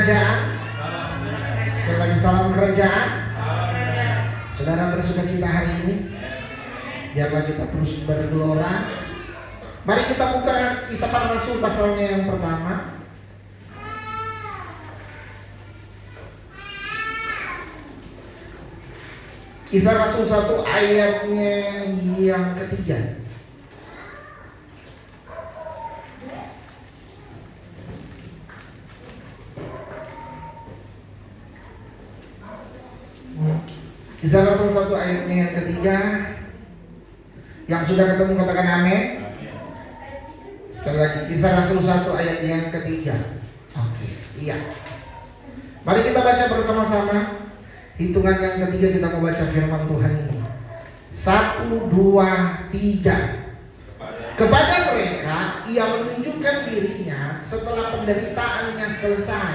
kerajaan. Sekali lagi salam kerajaan. Saudara bersuka cita hari ini. Biarlah kita terus bergelora. Mari kita buka Kisah Para Rasul pasalnya yang pertama. Kisah Rasul 1 ayatnya yang ketiga. Kisah Rasul 1 ayatnya yang ketiga. Yang sudah ketemu katakan amin. Sekali lagi Kisah Rasul 1 ayat yang ketiga. Oke, iya. Mari kita baca bersama-sama. Hitungan yang ketiga kita mau baca firman Tuhan ini. 1, 2, 3. Kepada mereka ia menunjukkan dirinya setelah penderitaannya selesai,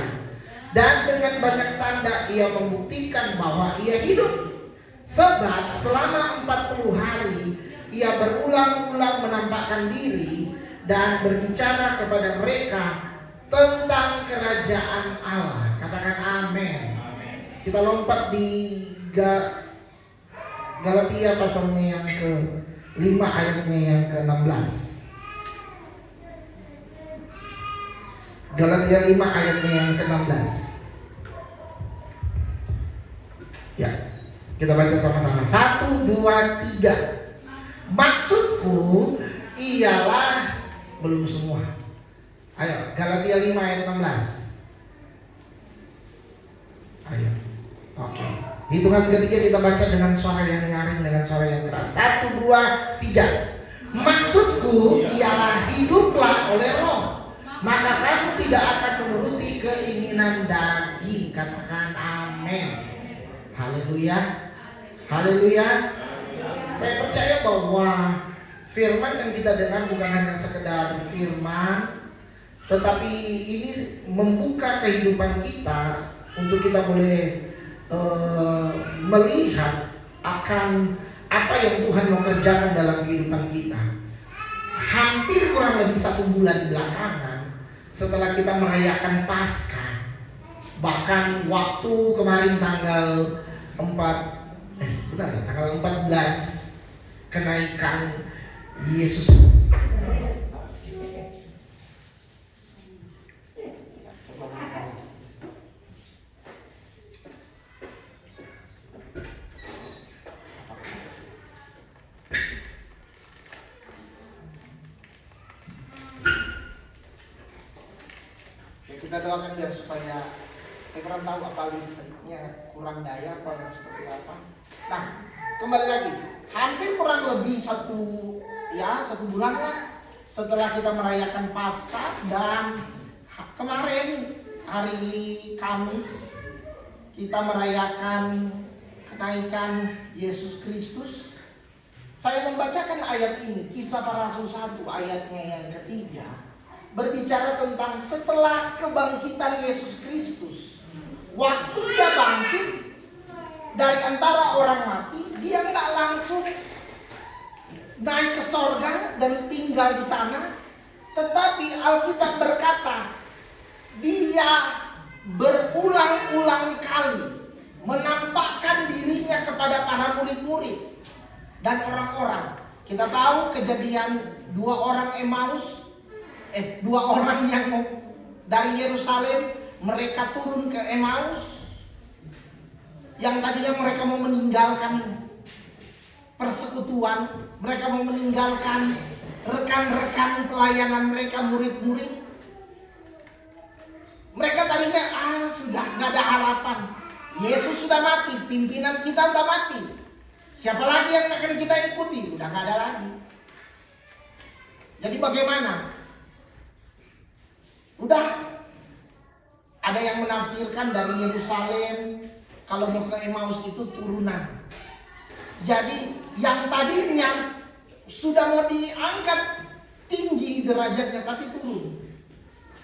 dan dengan banyak tanda ia membuktikan bahwa ia hidup. Sebab selama 40 hari ia berulang-ulang menampakkan diri dan berbicara kepada mereka tentang kerajaan Allah. Katakan amin. Kita lompat di Galatia pasalnya yang ke-5 ayatnya yang ke-16. Galatia 5 ayatnya yang ke-16. Ya, kita baca sama-sama. 1, 2, 3. Maksudku ialah, belum semua. Ayo, Galatia 5 ayat 16. Ayo. Oke. Hitungan ketiga kita baca dengan suara yang nyaring, dengan suara yang keras. 1, 2, 3. Maksudku ialah hiduplah oleh Roh, maka kamu tidak akan menuruti keinginan daging. Katakan amin. Haleluya. Haleluya. Saya percaya bahwa firman yang kita dengar bukan hanya sekedar firman, tetapi ini membuka kehidupan kita untuk kita boleh melihat akan apa yang Tuhan mau kerjakan dalam kehidupan kita. Hampir kurang lebih 1 bulan belakangan setelah kita merayakan Paskah, bahkan waktu kemarin tanggal 14 kenaikan Yesus. Kita doakan biar supaya, saya kurang tahu apa listriknya kurang daya apa seperti apa. Nah, kembali lagi, hampir kurang lebih 1 bulan lah setelah kita merayakan Paskah, dan kemarin hari Kamis kita merayakan kenaikan Yesus Kristus. Saya membacakan ayat ini, Kisah Para Rasul 1 ayatnya yang ketiga, berbicara tentang setelah kebangkitan Yesus Kristus. Waktu dia bangkit dari antara orang mati, dia nggak langsung naik ke sorga dan tinggal di sana, tetapi Alkitab berkata dia berulang-ulang kali menampakkan dirinya kepada para murid-murid dan orang-orang. Kita tahu kejadian 2 orang yang dari Yerusalem, mereka turun ke Emmaus, yang tadinya mereka mau meninggalkan persekutuan, mereka mau meninggalkan rekan-rekan pelayanan mereka, murid-murid. Mereka tadinya sudah gak ada harapan. Yesus sudah mati, pimpinan kita sudah mati. Siapa lagi yang akan kita ikuti? Udah gak ada lagi. Jadi bagaimana? Udah, ada yang menafsirkan dari Yerusalem kalau mau ke Emmaus itu turunan. Jadi yang tadinya sudah mau diangkat tinggi derajatnya, tapi turun.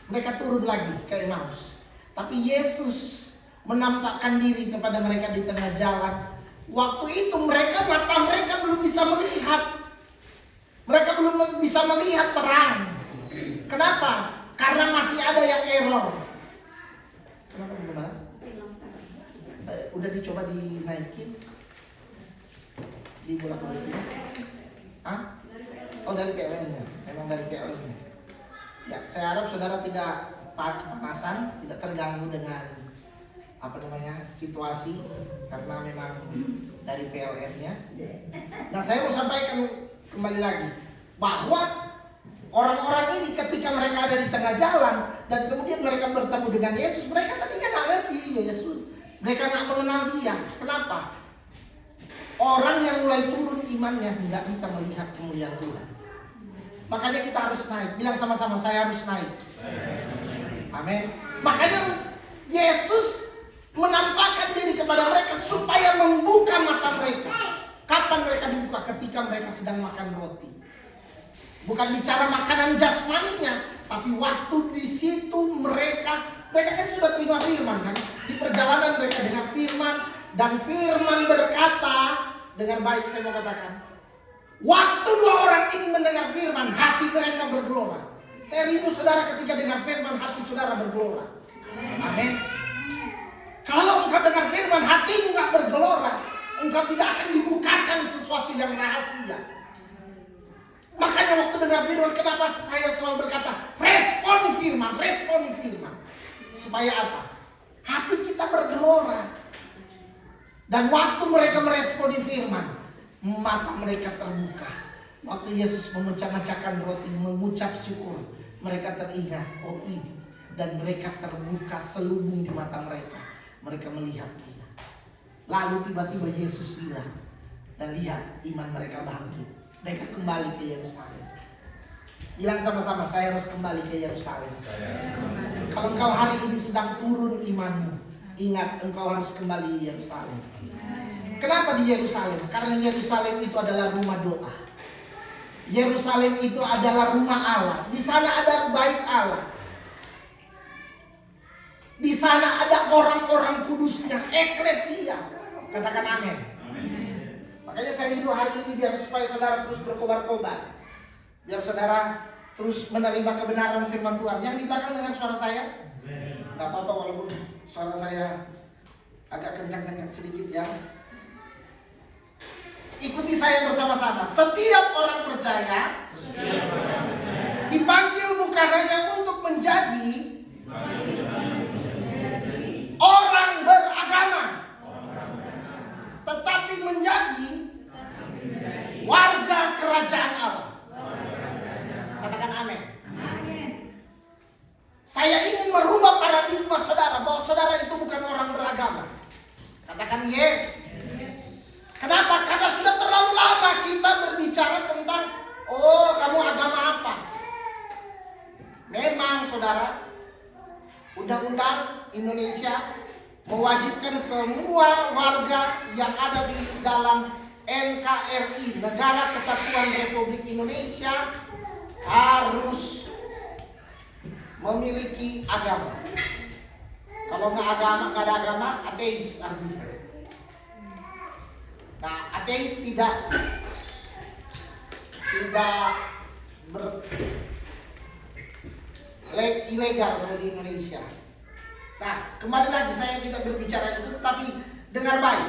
Mereka turun lagi ke Emmaus. Tapi Yesus menampakkan diri kepada mereka di tengah jalan. Waktu itu mata mereka belum bisa melihat. Mereka belum bisa melihat terang. Kenapa? Karena masih ada yang error. Kenapa gimana? Udah dicoba dinaikin? Dibolak-balikin? Hah? Oh, dari PLN-nya. Memang dari PLN-nya. Ya, saya harap saudara tidak kepanasan, tidak terganggu dengan situasi, karena memang dari PLN-nya. Nah, saya mau sampaikan kembali lagi bahwa orang-orang ini ketika mereka ada di tengah jalan dan kemudian mereka bertemu dengan Yesus, mereka tadinya nggak ngerti Yesus, mereka nggak mengenal Dia. Kenapa? Orang yang mulai turun imannya nggak bisa melihat kemuliaan Tuhan. Makanya kita harus naik. Bilang sama-sama, saya harus naik. Amin. Makanya Yesus menampakkan diri kepada mereka supaya membuka mata mereka. Kapan mereka dibuka? Ketika mereka sedang makan roti. Bukan bicara makanan jasmaninya, tapi waktu di situ mereka kan sudah terima firman kan? Di perjalanan mereka dengar firman, dan firman berkata, dengar baik saya mau katakan, waktu dua orang ini mendengar firman, hati mereka bergelora. Saya rindu saudara ketika dengar firman, hati saudara bergelora. Amin. Kalau engkau dengar firman, hatimu nggak bergelora, engkau tidak akan dibukakan sesuatu yang rahasia. Makanya waktu dengar firman, kenapa saya selalu berkata, responi firman. Supaya apa? Hati kita bergelora. Dan waktu mereka meresponi firman, mata mereka terbuka. Waktu Yesus memecah-mecahkan roti, mengucap syukur, mereka teringat, oh ini. Dan mereka terbuka selubung di mata mereka. Mereka melihat Dia. Lalu tiba-tiba Yesus hilang. Dan lihat, iman mereka bangkit. Mereka kembali ke Yerusalem. Bilang sama-sama, saya harus kembali ke Yerusalem. Kalau engkau hari ini sedang turun imanmu, ingat engkau harus kembali di Yerusalem. Kenapa di Yerusalem? Karena Yerusalem itu adalah rumah doa. Yerusalem itu adalah rumah Allah. Di sana ada bait Allah. Di sana ada orang-orang kudusnya, eklesia. Katakan amin. Makanya saya rindu hari ini biar supaya saudara terus berkobar-kobar. Biar saudara terus menerima kebenaran firman Tuhan. Yang di belakang dengar suara saya? Gak apa-apa walaupun suara saya agak kencang-kencang sedikit ya. Ikuti saya bersama-sama. Setiap orang percaya dipanggil bukan hanya untuk menjadi orang beragama, tetapi menjadi warga kerajaan Allah. Katakan amin. Saya ingin merubah paradigma saudara bahwa saudara itu bukan orang beragama. Katakan yes. Kenapa? Karena sudah terlalu lama kita berbicara tentang oh kamu agama apa. Memang saudara, undang-undang Indonesia mewajibkan semua warga yang ada di dalam NKRI, Negara Kesatuan Republik Indonesia, harus memiliki agama. Kalau nggak ada agama, ateis artinya. Nah, ateis tidak ilegal kalau di Indonesia. Nah, kembali lagi saya tidak berbicara itu, tapi dengar baik.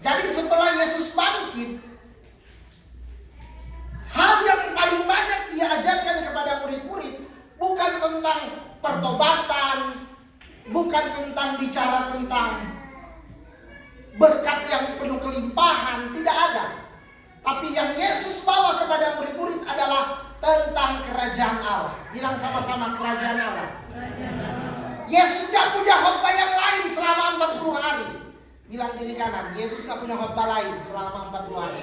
Jadi setelah Yesus bangkit, hal yang paling banyak diajarkan kepada murid-murid bukan tentang pertobatan, bukan tentang bicara tentang berkat yang penuh kelimpahan, tidak ada. Tapi yang Yesus bawa kepada murid-murid adalah tentang kerajaan Allah. Bilang sama-sama, kerajaan Allah. Yesus gak punya khotbah yang lain selama 40 hari. Bilang kiri kanan, Yesus gak punya khotbah lain selama 40 hari.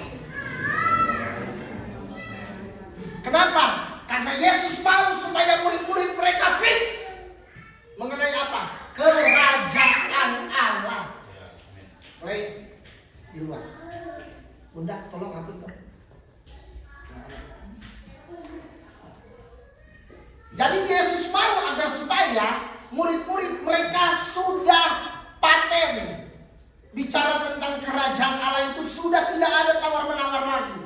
Kenapa? Karena Yesus mau supaya murid-murid mereka fix mengenai apa? Kerajaan Allah. Baik, di luar. Bunda, tolong atur dong. Jadi Yesus mau agar supaya murid-murid mereka sudah paten bicara tentang kerajaan Allah itu, sudah tidak ada tawar-menawar lagi.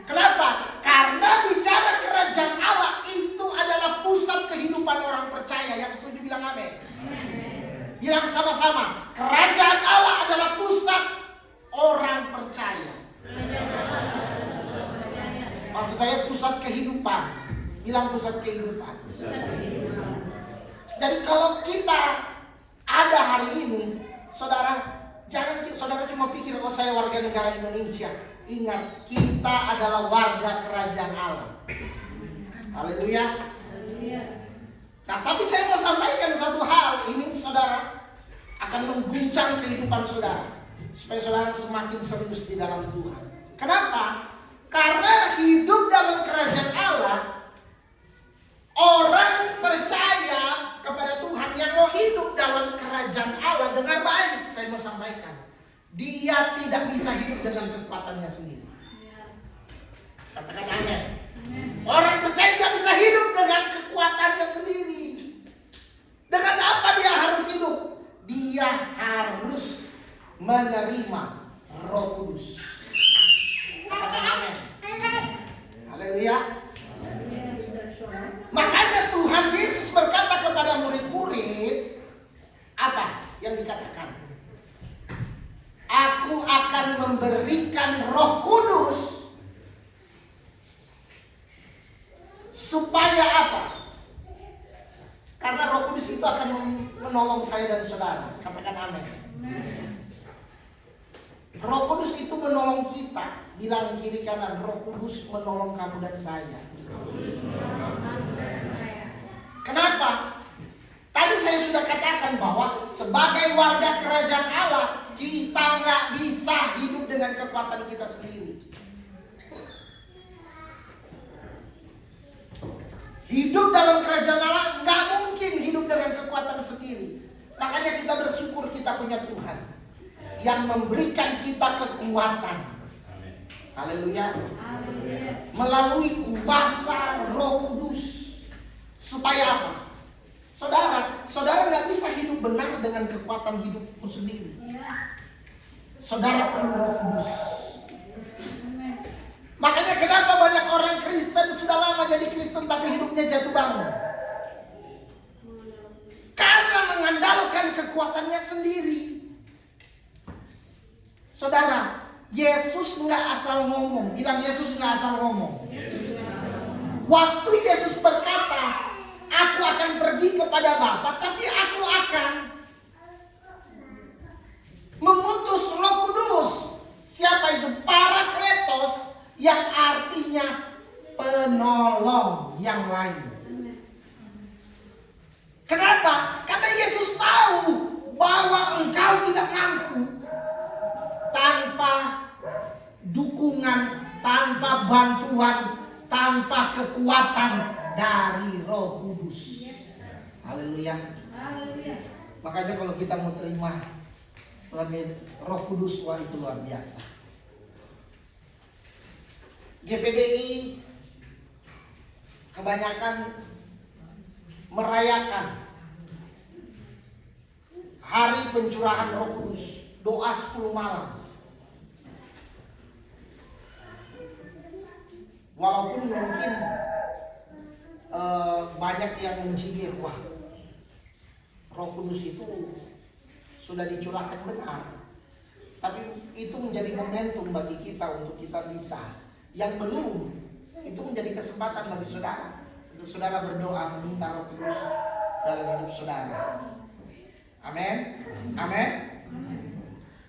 Kenapa? Karena bicara kerajaan Allah itu adalah pusat kehidupan orang percaya. Yang setuju bilang amin. Bilang sama-sama, kerajaan Allah adalah pusat orang percaya. Maksud saya pusat kehidupan. Bilang pusat kehidupan. Jadi kalau kita ada hari ini, saudara, jangan saudara cuma pikir, oh saya warga negara Indonesia. Ingat, kita adalah warga kerajaan Allah. Haleluya. Nah, tapi saya mau sampaikan satu hal. Ini saudara akan mengguncang kehidupan saudara, supaya saudara semakin serius di dalam Tuhan. Kenapa? Karena hidup dalam kerajaan Allah, orang percaya kepada Tuhan yang mau hidup dalam kerajaan Allah dengan baik, saya mau sampaikan, dia tidak bisa hidup dengan kekuatannya sendiri. Katakan amin. Orang percaya tidak bisa hidup dengan kekuatannya sendiri. Dengan apa dia harus hidup? Dia harus menerima Roh Kudus. Katakan amin. Haleluya. Makanya Tuhan Yesus berkata kepada murid-murid, apa yang dikatakan? Aku akan memberikan Roh Kudus supaya apa? Karena Roh Kudus itu akan menolong saya dan saudara. Katakan amin. Roh Kudus itu menolong kita. Bilang kiri kanan, Roh Kudus menolong kamu dan saya. Kenapa? Tadi saya sudah katakan bahwa sebagai warga kerajaan Allah, kita nggak bisa hidup dengan kekuatan kita sendiri. Hidup dalam kerajaan Allah nggak mungkin hidup dengan kekuatan sendiri. Makanya kita bersyukur kita punya Tuhan yang memberikan kita kekuatan. Haleluya. Melalui kuasa Roh Kudus. Supaya apa? Saudara nggak bisa hidup benar dengan kekuatan hidupmu sendiri. Saudara perlu Roh Kudus. Makanya kenapa banyak orang Kristen sudah lama jadi Kristen tapi hidupnya jatuh bangun? Karena mengandalkan kekuatannya sendiri. Saudara, Yesus nggak asal ngomong. Bilang Yesus nggak asal ngomong. Waktu Yesus berkata, aku akan pergi kepada Bapa, tapi aku akan memutus Roh Kudus. Siapa itu? Parakletos, yang artinya penolong yang lain. Kenapa? Karena Yesus tahu bahwa engkau tidak mampu tanpa dukungan, tanpa bantuan, tanpa kekuatan dari Roh Kudus. Haleluya. Makanya kalau kita mau terima Roh Kudus, wah itu luar biasa. GPDI kebanyakan merayakan hari pencurahan Roh Kudus, doa 10 malam. Walaupun mungkin banyak yang mencibir, wah Roh Kudus itu sudah dicurahkan benar, tapi itu menjadi momentum bagi kita untuk kita bisa. Yang belum, itu menjadi kesempatan bagi saudara untuk saudara berdoa meminta Roh Kudus dalam hidup saudara. Amin. Amin.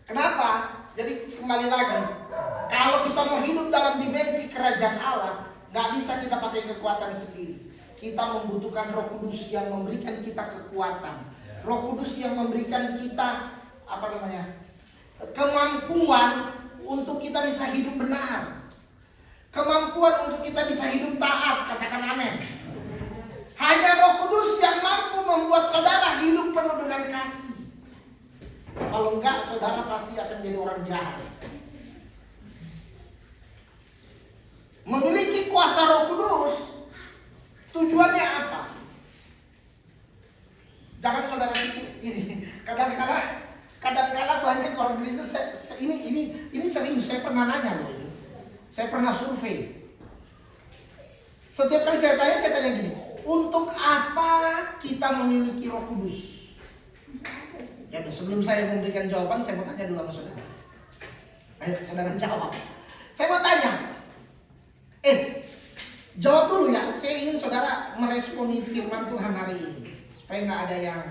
Kenapa? Jadi kembali lagi, kalau kita mau hidup dalam dimensi kerajaan Allah, nggak bisa kita pakai kekuatan sendiri. Kita membutuhkan Roh Kudus yang memberikan kita kekuatan. Roh Kudus yang memberikan kita kemampuan untuk kita bisa hidup benar. Kemampuan untuk kita bisa hidup taat. Katakan amin. Hanya Roh Kudus yang mampu membuat saudara hidup penuh dengan kasih. Kalau enggak, saudara pasti akan jadi orang jahat. Memiliki kuasa Roh Kudus, tujuannya apa? Jangan saudara pikir ini. Kadang-kala banyak orang Kristen ini serius, saya pernah nanya loh ini. Saya pernah survei. Setiap kali saya tanya gini, untuk apa kita memiliki Roh Kudus? Ya, sebelum saya memberikan jawaban, saya mau tanya dulu sama saudara. Ayo, saudara jawab. Saya mau tanya. Jawab dulu ya. Saya ingin saudara meresponi firman Tuhan hari ini, supaya nggak ada yang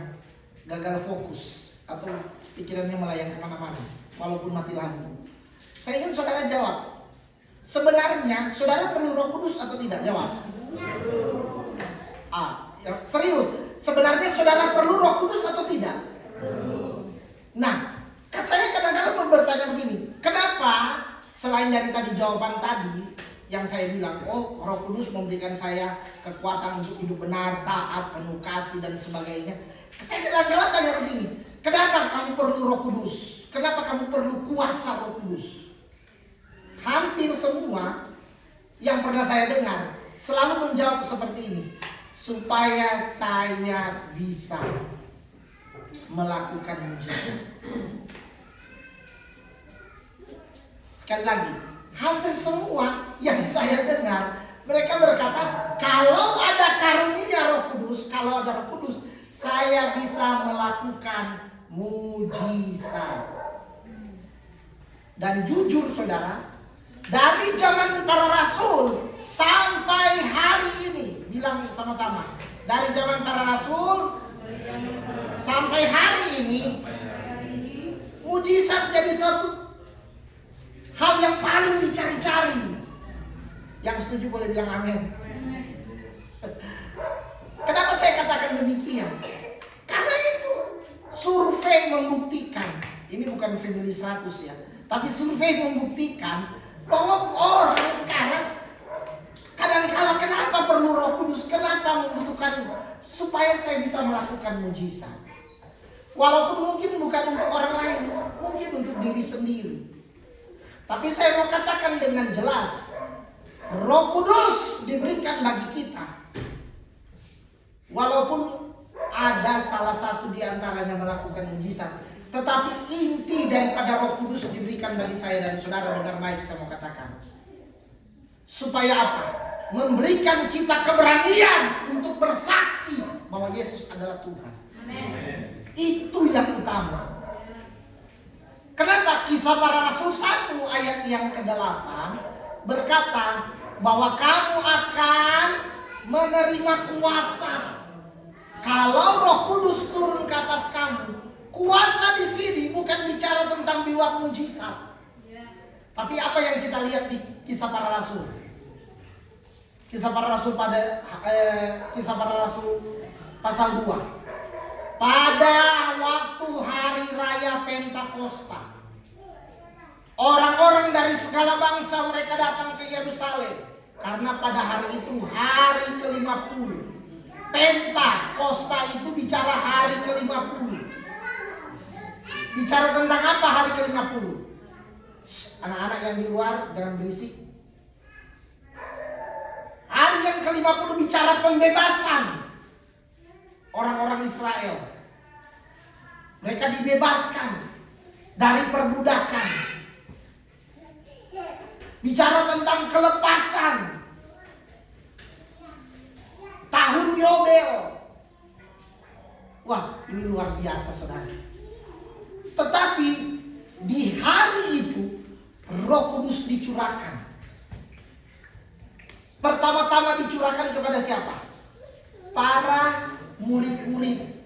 gagal fokus atau pikirannya melayang kemana-mana, walaupun mati lampu. Saya ingin saudara jawab. Sebenarnya saudara perlu Roh Kudus atau tidak? Jawab. Ya, serius. Sebenarnya saudara perlu Roh Kudus atau tidak? Nah, saya kadang-kadang bertanya begini, kenapa selain dari tadi jawaban tadi yang saya bilang, oh Roh Kudus memberikan saya kekuatan untuk hidup benar, taat, penuh kasih dan sebagainya. Saya kadang-kadang tanya begini, kenapa kamu perlu Roh Kudus? Kenapa kamu perlu kuasa Roh Kudus? Hampir semua yang pernah saya dengar selalu menjawab seperti ini, supaya saya bisa melakukan mujizat. Sekali lagi, hampir semua yang saya dengar, mereka berkata, kalau ada karunia Roh Kudus, kalau ada Roh Kudus, saya bisa melakukan mujizat. Dan jujur saudara, dari zaman para rasul sampai hari ini, bilang sama-sama, dari zaman para rasul sampai hari ini, mujizat jadi suatu hal yang paling dicari-cari. Yang setuju boleh bilang amin. Kenapa saya katakan demikian? Karena itu survei membuktikan, ini bukan family 100 ya, tapi survei membuktikan bahwa orang sekarang kadang-kala kenapa perlu Roh Kudus, kenapa membutuhkan, supaya saya bisa melakukan mujizat. Walaupun mungkin bukan untuk orang lain, mungkin untuk diri sendiri. Tapi saya mau katakan dengan jelas, Roh Kudus diberikan bagi kita. Walaupun ada salah satu di antaranya melakukan mujizat, tetapi inti daripada Roh Kudus diberikan bagi saya dan saudara, dengar baik saya mau katakan. Supaya apa? Memberikan kita keberanian untuk bersaksi bahwa Yesus adalah Tuhan. Amen. Itu yang utama. Kenapa? Kisah Para Rasul 1 ayat yang ke-8 berkata bahwa kamu akan menerima kuasa kalau Roh Kudus turun ke atas kamu. Kuasa di sini bukan bicara tentang biwak mujizat. Tapi apa yang kita lihat di Kisah Para Rasul? Kisah Para Rasul Kisah Para Rasul pasal 2. Pada waktu hari raya Pentakosta, orang-orang dari segala bangsa mereka datang ke Yerusalem. Karena pada hari itu hari ke-50. Pentakosta itu bicara hari ke-50. Bicara tentang apa hari ke-50? Anak-anak yang di luar jangan berisik. Hari yang ke-50 bicara pembebasan orang-orang Israel. Mereka dibebaskan dari perbudakan. Bicara tentang kelepasan. Tahun Yobel. Wah, ini luar biasa saudara. Tetapi di hari itu Roh Kudus dicurahkan. Pertama-tama dicurahkan kepada siapa? Para murid-murid.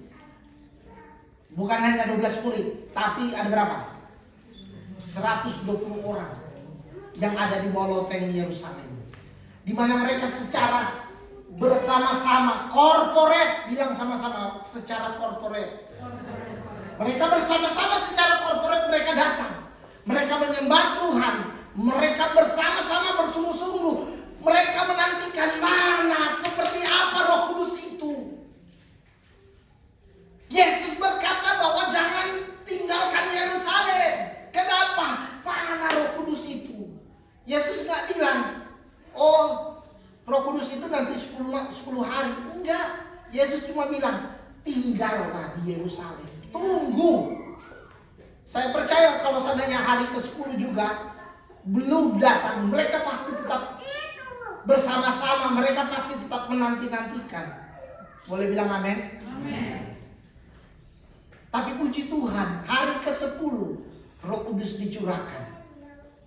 Bukan hanya 12 murid, tapi ada berapa? 120 orang yang ada di bawah loteng Yerusalem. Di mana mereka secara bersama-sama, korporat, bilang sama-sama, secara korporat. Mereka bersama-sama secara korporat mereka datang. Mereka menyembah Tuhan. Mereka bersama-sama bersungguh-sungguh. Mereka menantikan mana, seperti apa Roh Kudus itu. Yesus berkata bahwa jangan tinggalkan Yerusalem. Kenapa? Mana Roh Kudus itu? Yesus nggak bilang, oh Roh Kudus itu nanti 10 hari. Enggak. Yesus cuma bilang, tinggallah di Yerusalem. Tunggu. Saya percaya kalau seandainya hari ke-10 juga, belum datang, mereka pasti tetap bersama-sama, mereka pasti tetap menanti-nantikan. Boleh bilang amin? Amin. Tapi puji Tuhan, hari ke-10 Roh Kudus dicurahkan.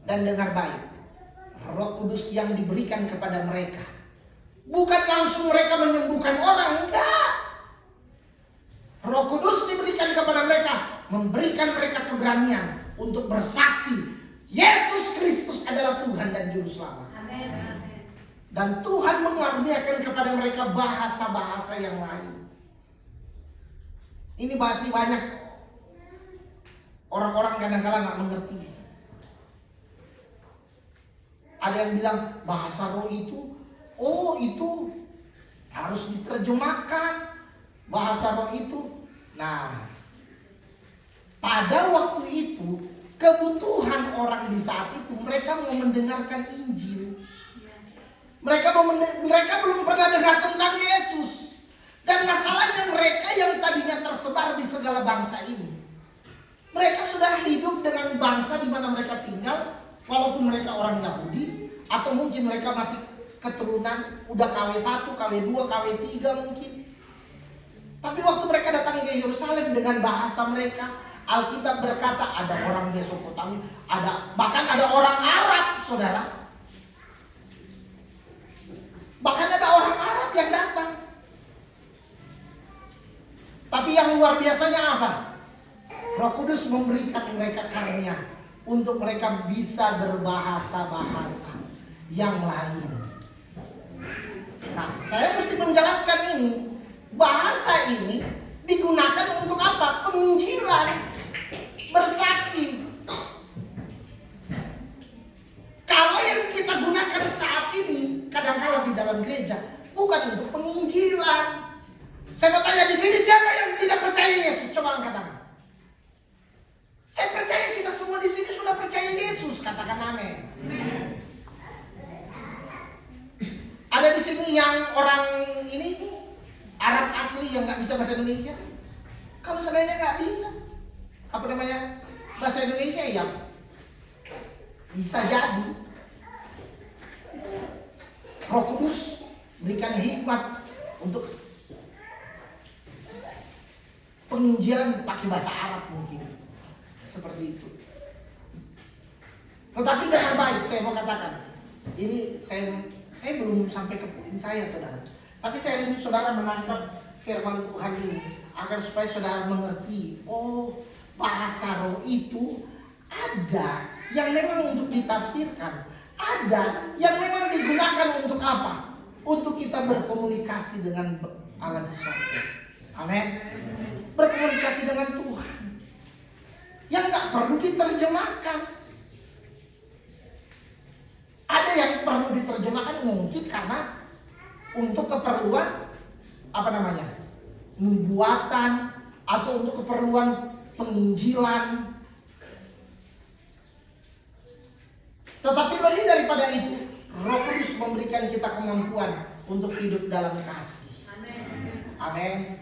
Dan dengar baik, Roh Kudus yang diberikan kepada mereka bukan langsung mereka menyembuhkan orang, enggak. Roh Kudus diberikan kepada mereka, memberikan mereka keberanian untuk bersaksi Yesus Kristus adalah Tuhan dan Juru Selamat. Amin. Dan Tuhan mengaruniakan kepada mereka bahasa-bahasa yang lain. Ini masih banyak orang-orang kadang-kala nggak mengerti. Ada yang bilang bahasa roh itu, oh itu harus diterjemahkan bahasa roh itu. Nah, pada waktu itu kebutuhan orang di saat itu, mereka mau mendengarkan Injil. Mereka belum pernah dengar tentang Yesus. Dan masalahnya mereka yang tadinya tersebar di segala bangsa ini, mereka sudah hidup dengan bangsa di mana mereka tinggal, walaupun mereka orang Yahudi, atau mungkin mereka masih keturunan udah KW1, KW2, KW3 mungkin. Tapi waktu mereka datang ke Yerusalem dengan bahasa mereka, Alkitab berkata ada orang Mesopotamia, bahkan ada orang Arab, saudara. Bahkan ada orang Arab yang datang. Tapi yang luar biasanya apa? Roh Kudus memberikan mereka karunia untuk mereka bisa berbahasa-bahasa yang lain. Nah, saya mesti menjelaskan ini. Bahasa ini digunakan untuk apa? Penginjilan, bersaksi. Kalau yang kita gunakan saat ini kadang-kala di dalam gereja bukan untuk penginjilan. Saya mau tanya di sini, siapa yang tidak percaya Yesus? Coba angkat tangan. Saya percaya kita semua di sini sudah percaya Yesus. Katakan amin. Ada di sini yang orang ini Arab asli yang nggak bisa bahasa Indonesia. Kalau seandainya nggak bisa, apa namanya, bahasa Indonesia, ya bisa jadi Roh Kudus berikan hikmat untuk penginjilan pakai bahasa Arab mungkin. Seperti itu. Tetapi dengan baik saya mau katakan, ini saya belum sampai ke poin saya, saudara. Tapi saya ingin saudara menangkap firman Tuhan ini agar supaya saudara mengerti, oh bahasa roh itu ada yang memang untuk ditafsirkan, ada yang memang digunakan untuk apa? Untuk kita berkomunikasi dengan Allah di surga. Amin. Berkomunikasi dengan Tuhan yang nggak perlu diterjemahkan. Ada yang perlu diterjemahkan mungkin karena untuk keperluan apa namanya, nubuatan atau untuk keperluan penginjilan. Tetapi lebih daripada itu, Roh Kudus memberikan kita kemampuan untuk hidup dalam kasih. Amin.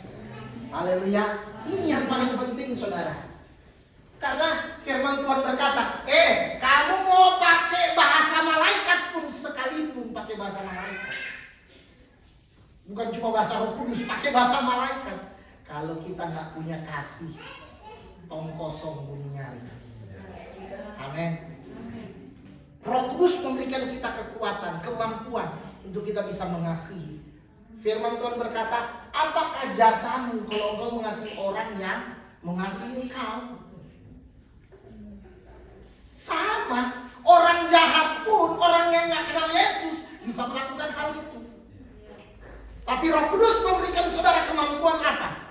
Haleluya. Ini yang paling penting, saudara. Karena firman Tuhan berkata, kamu mau pakai bahasa malaikat pun sekalipun pakai bahasa malaikat. Bukan cuma bahasa Roh Kudus, pakai bahasa malaikat. Kalau kita nggak punya kasih, tong kosong bunyi nyari. Amin. Roh Kudus memberikan kita kekuatan, kemampuan untuk kita bisa mengasihi. Firman Tuhan berkata, apakah jasamu kalau engkau mengasihi orang yang mengasihi engkau? Sama, orang jahat pun, orang yang nggak kenal Yesus bisa melakukan hal itu. Tapi Roh Kudus memberikan saudara kemampuan apa?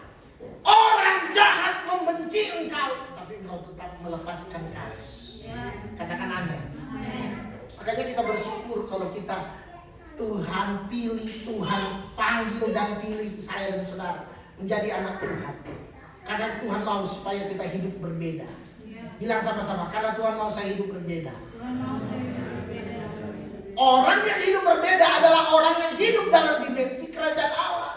Orang jahat membenci engkau, tapi engkau tetap melepaskan kasih. Katakan amin. Makanya kita bersyukur kalau kita Tuhan pilih, Tuhan panggil dan pilih saya dan saudara menjadi anak Tuhan. Karena Tuhan mau supaya kita hidup berbeda. Bilang sama-sama, karena Tuhan mau saya hidup berbeda. Orang yang hidup berbeda adalah orang yang hidup dalam dimensi kerajaan Allah.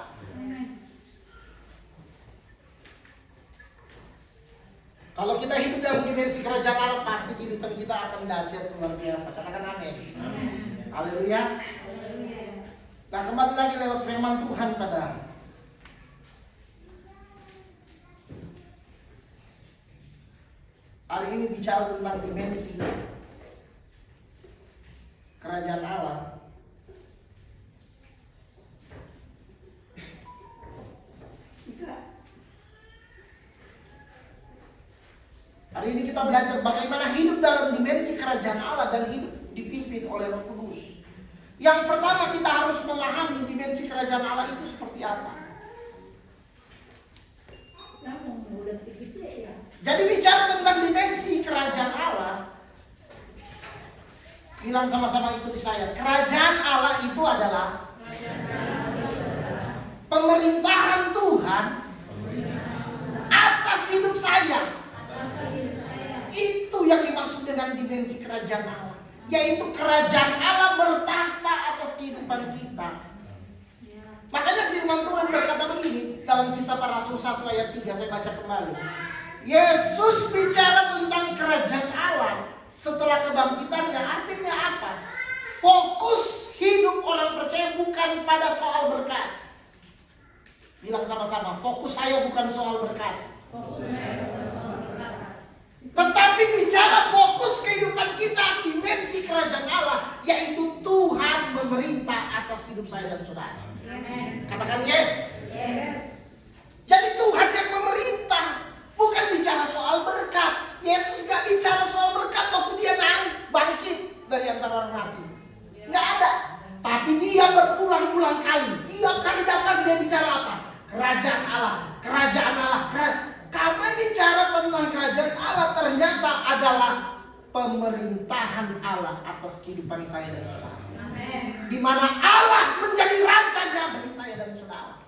Kalau kita hidup dalam dimensi kerajaan Allah, pasti kehidupan kita akan dahsyat luar biasa. Katakan amin. Haleluya. Nah, kembali lagi lewat firman Tuhan pada hari ini bicara tentang dimensi kerajaan Allah. Hari ini kita belajar bagaimana hidup dalam dimensi kerajaan Allah dan hidup dipimpin oleh Roh Kudus. Yang pertama, kita harus memahami dimensi kerajaan Allah itu seperti apa. Jadi bicara tentang dimensi kerajaan Allah, bilang sama-sama ikuti saya. Kerajaan Allah itu adalah pemerintahan Tuhan atas hidup saya. Itu yang dimaksud dengan dimensi kerajaan Allah, yaitu kerajaan Allah bertahta atas kehidupan kita. Makanya firman Tuhan berkata begini dalam Kisah Para Rasul 1 ayat 3, saya baca kembali. Yesus bicara tentang kerajaan Allah setelah kebangkitannya. Artinya apa? Fokus hidup orang percaya bukan pada soal berkat. Bilang sama-sama, fokus saya bukan soal berkat. Tetapi bicara fokus kehidupan kita, dimensi kerajaan Allah, yaitu Tuhan memerintah atas hidup saya dan saudara. Katakan yes. Jadi Tuhan yang memerintah, bukan bicara soal berkat. Yesus gak bicara soal berkat waktu dia naik, bangkit dari antara orang mati. Gak ada. Tapi dia berulang-ulang kali, tiap kali datang dia bicara apa? Kerajaan Allah, kerajaan Allah, Karena bicara tentang kerajaan Allah ternyata adalah pemerintahan Allah atas kehidupan saya dan saudara. Di mana Allah menjadi rajanya bagi saya dan saudara.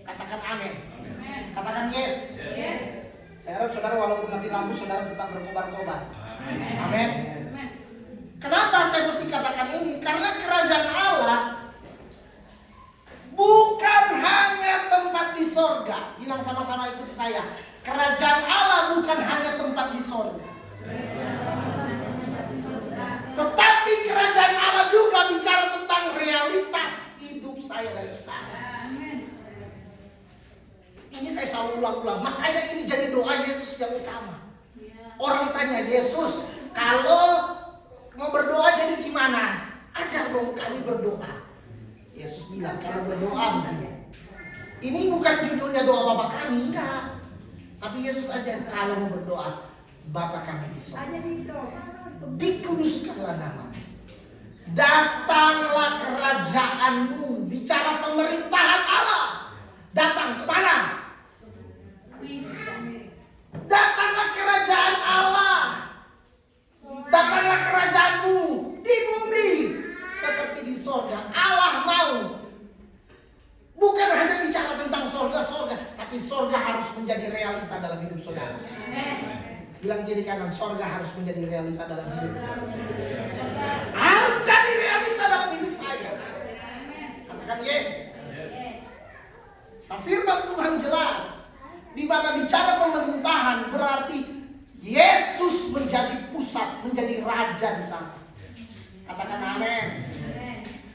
Katakan amin. Katakan yes. Saya harap saudara walaupun mati lampu saudara tetap berkobar-kobar. Amin. Kenapa saya mesti katakan ini? Karena kerajaan Allah bukan hanya tempat di sorga. Bilang sama-sama ikuti saya. Kerajaan Allah bukan hanya tempat di sorga. Tetapi kerajaan Allah juga bicara tentang realitas hidup saya dan saudara. Ini saya selalu ulang-ulang. Makanya ini jadi doa Yesus yang utama. Orang tanya Yesus, kalau mau berdoa jadi gimana? Ajar dong kami berdoa. Yesus bilang kalau berdoa begini. Ini bukan judulnya doa Bapa kami, enggak. Tapi Yesus ajar kalau mau berdoa, Bapa kami di sorga, dikuduskanlah namamu, datanglah kerajaanmu. Bicara pemerintahan Allah. Datang kemana? Datanglah kerajaan Allah. Datanglah kerajaanmu di bumi seperti di sorga. Allah mau. Bukan hanya bicara tentang sorga-sorga, tapi sorga harus menjadi realita dalam hidup saudara. Bilang kiri kanan, sorga harus menjadi realita dalam hidup. Harus jadi realita dalam hidup saya. Katakan yes. Nah, firman Tuhan jelas. Di mana bicara pemerintahan berarti Yesus menjadi pusat, menjadi raja di sana. Katakan amin.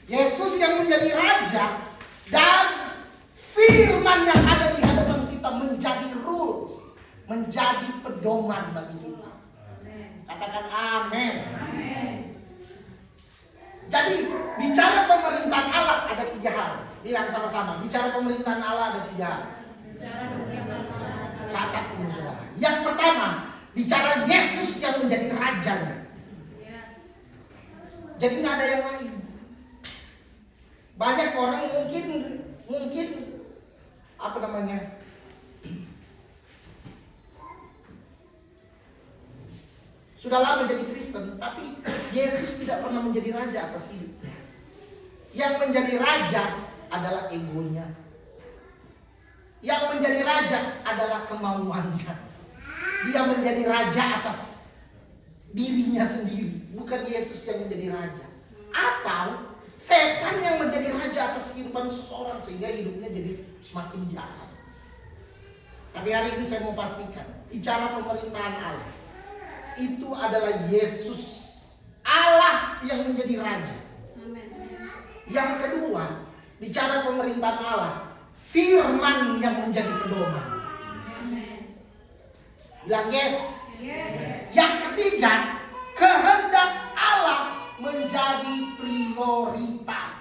Yesus yang menjadi raja. Dan firman yang ada di hadapan kita menjadi rules, menjadi pedoman bagi kita. Katakan amin. Jadi bicara pemerintahan Allah ada 3 hal. Bilang sama-sama, bicara pemerintahan Allah ada 3 hal. Catat ini saudara. Yang pertama, bicara Yesus yang menjadi rajanya. Jadi nggak ada yang lain. Banyak orang mungkin apa namanya? Sudah lama jadi Kristen, tapi Yesus tidak pernah menjadi raja atas hidupnya. Yang menjadi raja adalah egonya. Yang menjadi raja adalah kemauannya. Dia menjadi raja atas dirinya sendiri, bukan Yesus yang menjadi raja. Atau setan yang menjadi raja atas kehidupan seseorang sehingga hidupnya jadi semakin jahat. Tapi hari ini saya mau pastikan, bicara pemerintahan Allah, itu adalah Yesus Allah yang menjadi raja. Yang kedua, bicara pemerintahan Allah, firman yang menjadi pedoman. Bilang yes. Yang ketiga, kehendak Allah menjadi prioritas.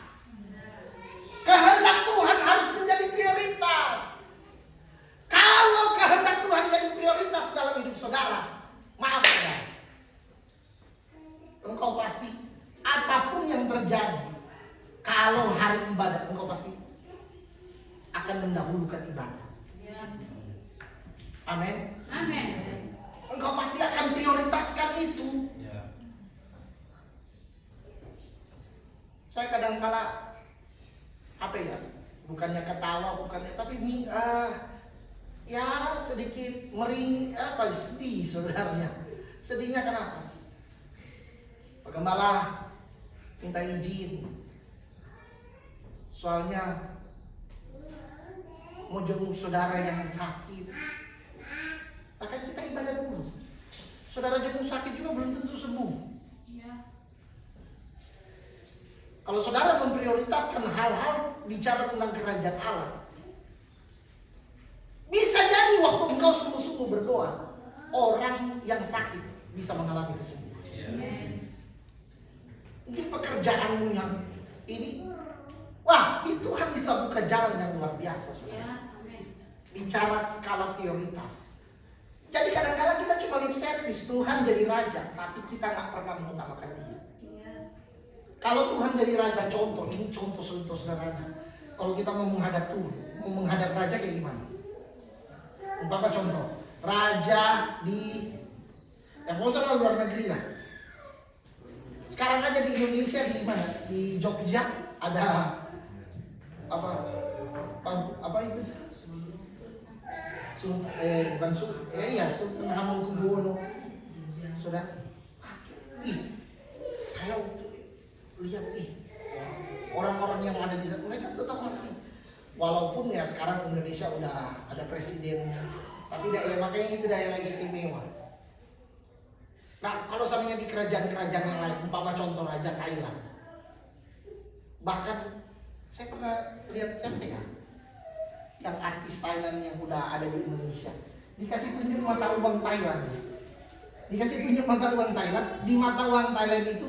Kehendak Tuhan harus menjadi prioritas. Kalau kehendak Tuhan jadi prioritas dalam hidup saudara, maaf saudara, engkau pasti apapun yang terjadi, kalau hari ibadah, engkau pasti akan mendahulukan ibadah. Amin. Amin. Engkau pasti akan prioritaskan itu. Saya kadang-kala apa ya? Bukannya ketawa, bukannya, tapi ya sedikit sedih saudaranya. Sedihnya kenapa? Penggembala minta izin. Soalnya mau jenguk saudara yang sakit. Akan kita ibadah dulu. Saudara jenguk sakit juga belum tentu sembuh. Kalau saudara memprioritaskan hal-hal bicara tentang kerajaan Allah, bisa jadi waktu engkau sungguh-sungguh berdoa, orang yang sakit bisa mengalami kesembuhan. Mungkin pekerjaanmu yang ini, wah, Tuhan bisa buka jalan yang luar biasa, saudara. Bicara skala prioritas. Jadi kadang-kadang kita cuma lip service, Tuhan jadi raja, tapi kita nggak pernah mengutamakan Dia. Kalau Tuhan jadi raja, contoh, ini contoh sederhana. Kalau kita mau menghadap Tuhan, mau menghadap raja kayak gimana? Umpama contoh, raja di, nggak usah luar negeri lah. Sekarang aja di Indonesia, di mana? Di Jogja ada apa itu? Sultan Hamengkubuwono. Sudah, saya lihat orang-orang yang ada di sana, mereka tetap masih, walaupun ya sekarang Indonesia udah ada presiden, tapi makanya itu daerah istimewa. Nah, kalau seandainya di kerajaan-kerajaan yang lain, umpama contoh Raja Thailand, bahkan saya pernah lihat siapa ya, yang artis Thailand yang udah ada di Indonesia, dikasih tunjuk mata uang Thailand, di mata uang Thailand itu,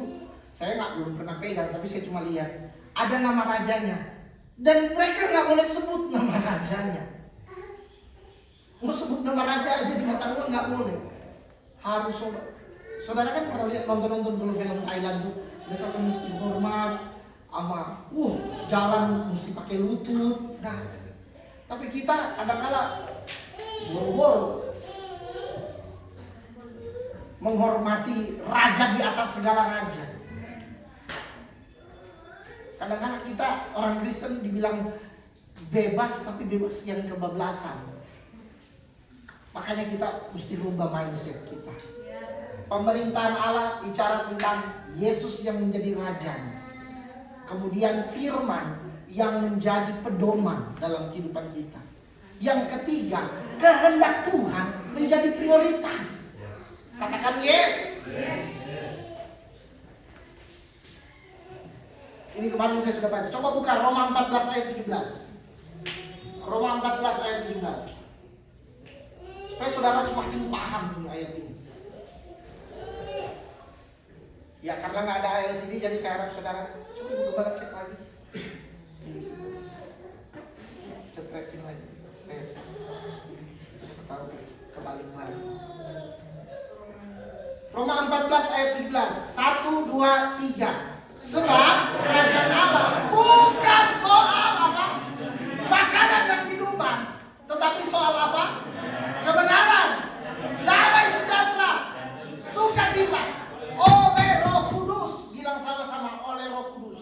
saya belum pernah pegang, tapi saya cuma lihat ada nama rajanya, dan mereka nggak boleh sebut nama rajanya. Mau sebut nama raja aja di mata uang nggak boleh. Harus saudara kan pernah lihat nonton dulu film Thailand tuh, mereka kan mesti hormat, sama jalan mesti pakai lutut. Nah, tapi kita kadang-kala boro-boro menghormati raja di atas segala raja. Kadang-kadang kita orang Kristen dibilang bebas, tapi bebas yang kebablasan. Makanya kita mesti rubah mindset kita. Pemerintahan Allah bicara tentang Yesus yang menjadi raja. Kemudian firman yang menjadi pedoman dalam kehidupan kita. Yang ketiga, kehendak Tuhan menjadi prioritas. Katakan yes. Ini kemarin saya sudah baca. Coba buka Roma 14 ayat 17. Roma 14 ayat 17. Supaya saudara semakin paham ini ayat ini. Ya karena nggak ada LCD, jadi saya harap saudara coba balik cek lagi. Cetrekin lagi. Tes. Tahu kebalik lagi. Roma 14 ayat 17. 1, 2, 3. Sebab kerajaan Allah bukan soal makanan dan minuman, tetapi soal kebenaran, damai sejahtera, sukacita oleh Roh Kudus. Bilang sama-sama, oleh Roh Kudus.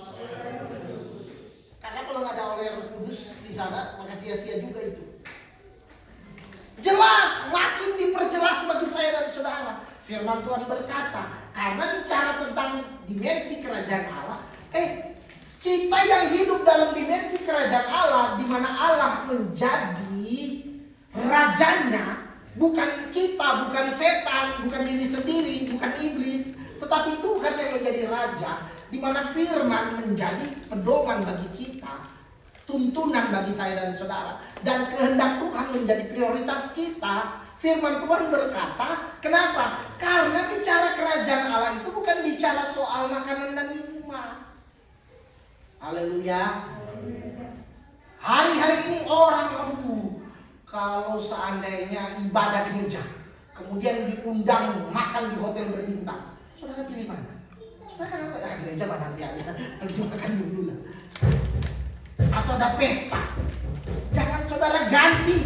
Karena kalau nggak ada oleh Roh Kudus di sana, maka sia-sia juga itu. Jelas, makin diperjelas bagi saya dan saudara. Firman Tuhan berkata, karena bicara tentang dimensi kerajaan Allah, kita yang hidup dalam dimensi kerajaan Allah, di mana Allah menjadi rajanya bukan kita, bukan setan, bukan diri sendiri, bukan iblis, tetapi Tuhan yang menjadi raja, di mana firman menjadi pedoman bagi kita, tuntunan bagi saya dan saudara, dan kehendak Tuhan menjadi prioritas kita. Firman Tuhan berkata, kenapa? Karena bicara kerajaan Allah itu bukan bicara soal makanan dan minuman. Haleluya. Hari-hari ini orang, kalau seandainya ibadah gereja, kemudian diundang makan di hotel berbintang, saudara pilih mana? Saudara kan gereja mah nanti aja, pergi makan dulu lah. Atau ada pesta, jangan saudara ganti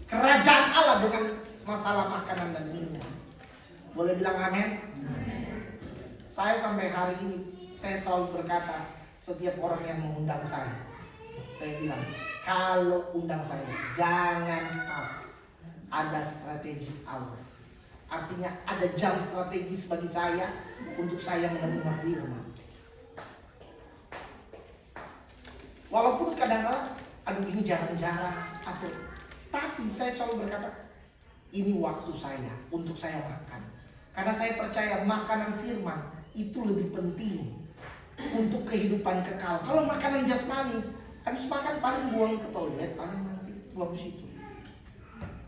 kerajaan Allah dengan masalah makanan dan minuman. Boleh bilang amin? Saya sampai hari ini, saya selalu berkata, setiap orang yang mengundang saya bilang, kalau undang saya, jangan pas ada strategi Allah. Artinya ada jam strategis bagi saya untuk saya menerima firman. Walaupun kadang-kadang, aduh ini jarang-jarang, tapi saya selalu berkata, ini waktu saya untuk saya makan. Karena saya percaya makanan firman itu lebih penting untuk kehidupan kekal. Kalau makanan jasmani, habis makan paling buang ke toilet, paling nanti buang situ.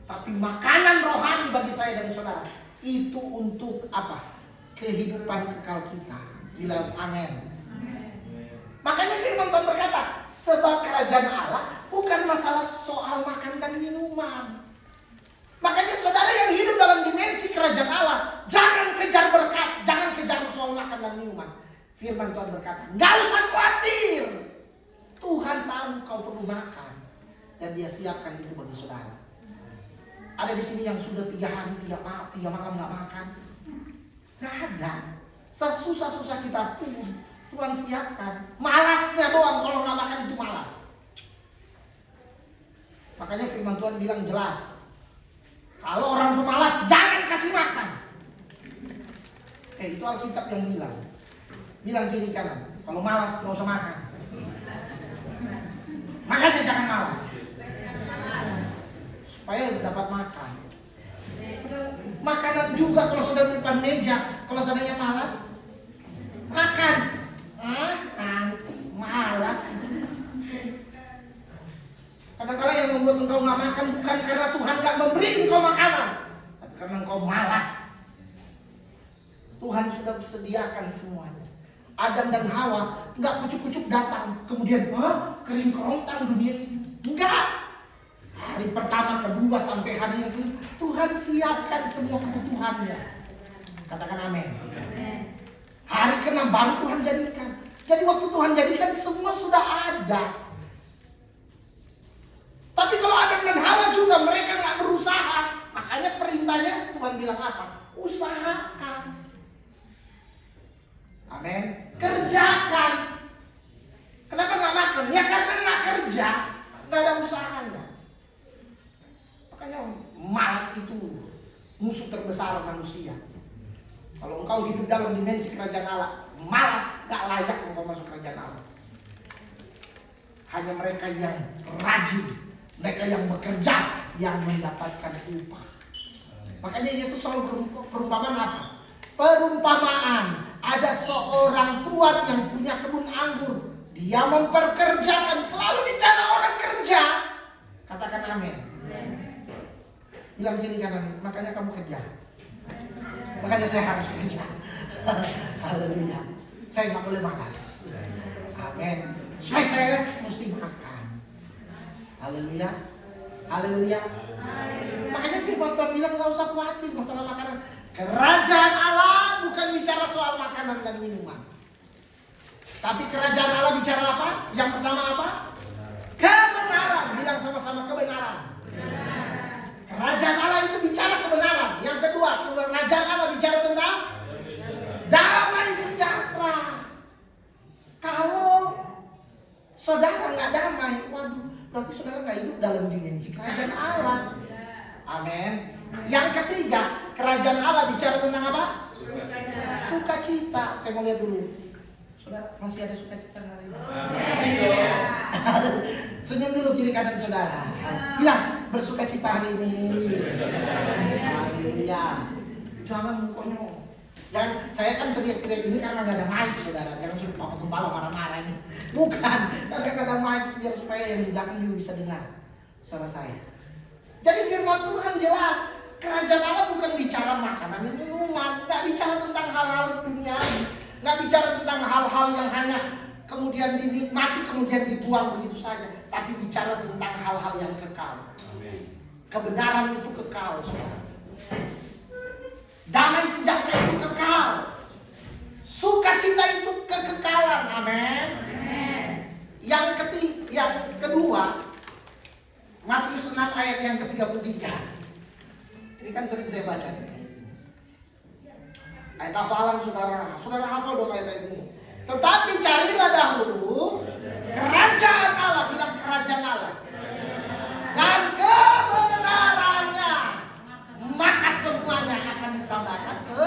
Tapi makanan rohani bagi saya dan saudara, itu untuk apa? Kehidupan kekal kita. Bilang amin. Makanya firman Tuhan berkata, sebab kerajaan Allah bukan masalah soal makan dan minuman. Makanya saudara yang hidup dalam dimensi kerajaan Allah, jangan kejar berkat, jangan kejar soal makan dan minuman. Firman Tuhan berkata, nggak usah khawatir. Tuhan tahu kau perlu makan, dan Dia siapkan itu bagi saudara. Ada di sini yang sudah 3 hari 3 malam nggak makan, nggak ada. Sesusah-susah kita pun Tuhan siapkan. Malasnya doang, kalau nggak makan itu malas. Makanya firman Tuhan bilang jelas, kalau orang pemalas jangan kasih makan. Itu Alkitab yang bilang. Bilang kiri kanan, kalau malas nggak usah makan. Makanya jangan malas, supaya dapat makan. Makanan juga kalau sudah di depan meja, kalau seandainya malas, makan. Nanti malas. Kadang-kadang yang membuat engkau nggak makan bukan karena Tuhan nggak memberi engkau makanan, tapi karena engkau malas. Tuhan sudah sediakan semuanya. Adam dan Hawa nggak kucuk-kucuk datang, kemudian kering kerontang dunia ini. Enggak. Hari pertama, kedua sampai hari yang kedua, Tuhan siapkan semua kebutuhannya. Katakan amin. Hari ke-6 baru Tuhan jadikan. Jadi waktu Tuhan jadikan semua sudah ada. Tapi kalau Adam dan Hawa juga mereka nggak berusaha, makanya perintahnya Tuhan bilang apa? Usahakan. Amin. Kerjakan. Kenapa nggak makan? Ya karena nggak kerja, nggak ada usahanya. Makanya malas itu musuh terbesar manusia. Kalau engkau hidup dalam dimensi kerajaan Allah, malas nggak layak engkau masuk kerajaan Allah. Hanya mereka yang rajin, mereka yang bekerja, yang mendapatkan upah. Makanya Yesus selalu perumpamaan apa? Perumpamaan. Ada seorang tuan yang punya kebun anggur. Dia memperkerjakan, selalu bicara orang kerja. Katakan amin. Bilang kiri kanan, makanya kamu kerja. Makanya saya harus kerja. Haleluya. Saya nggak boleh malas. Amin. Supaya saya mesti makan. Haleluya. Haleluya. Makanya firman Tuhan bilang nggak usah khawatir masalah makanan. Kerajaan Allah bukan bicara soal makanan dan minuman. Tapi kerajaan Allah bicara apa? Yang pertama apa? Kebenaran. Bilang sama-sama kebenaran. Kerajaan Allah itu bicara kebenaran. Yang kedua, kerajaan Allah bicara tentang damai sejahtera. Kalau saudara nggak damai, waduh, berarti saudara nggak hidup dalam dimensi kerajaan Allah. Amin. Yang ketiga, kerajaan Allah bicara tentang apa? Sukacita. Saya mau lihat dulu. Saudara masih ada sukacita hari ini? Amin. Senyum dulu kiri kanan saudara. Bilang bersukacita hari ini. Haleluya. Jangan konyol. Jangan, saya kan teriak-teriak ini karena gak ada mic saudara. Jangan suruh Papa Gembala marah-marah ini. Bukan, karena gak ada mic biar supaya yang di belakang juga bisa dengar suara saya. Jadi firman Tuhan jelas, kerajaan Allah bukan bicara makanan dan minuman, gak bicara tentang hal-hal duniawi, gak bicara tentang hal-hal yang hanya kemudian dinikmati kemudian dibuang begitu saja, tapi bicara tentang hal-hal yang kekal. Amin. Kebenaran itu kekal, saudara. Damai sejahtera itu kekal. Sukacita itu kekekalan. Amin. Yang kedua, Matius 6 ayat yang ke-33. Ini kan sering saya baca. Ayat hafalan saudara. Saudara hafal dong ayat ini. Tetapi carilah dahulu kerajaan Allah, bilang kerajaan Allah, dan kebenarannya, maka semuanya akan ditambahkan ke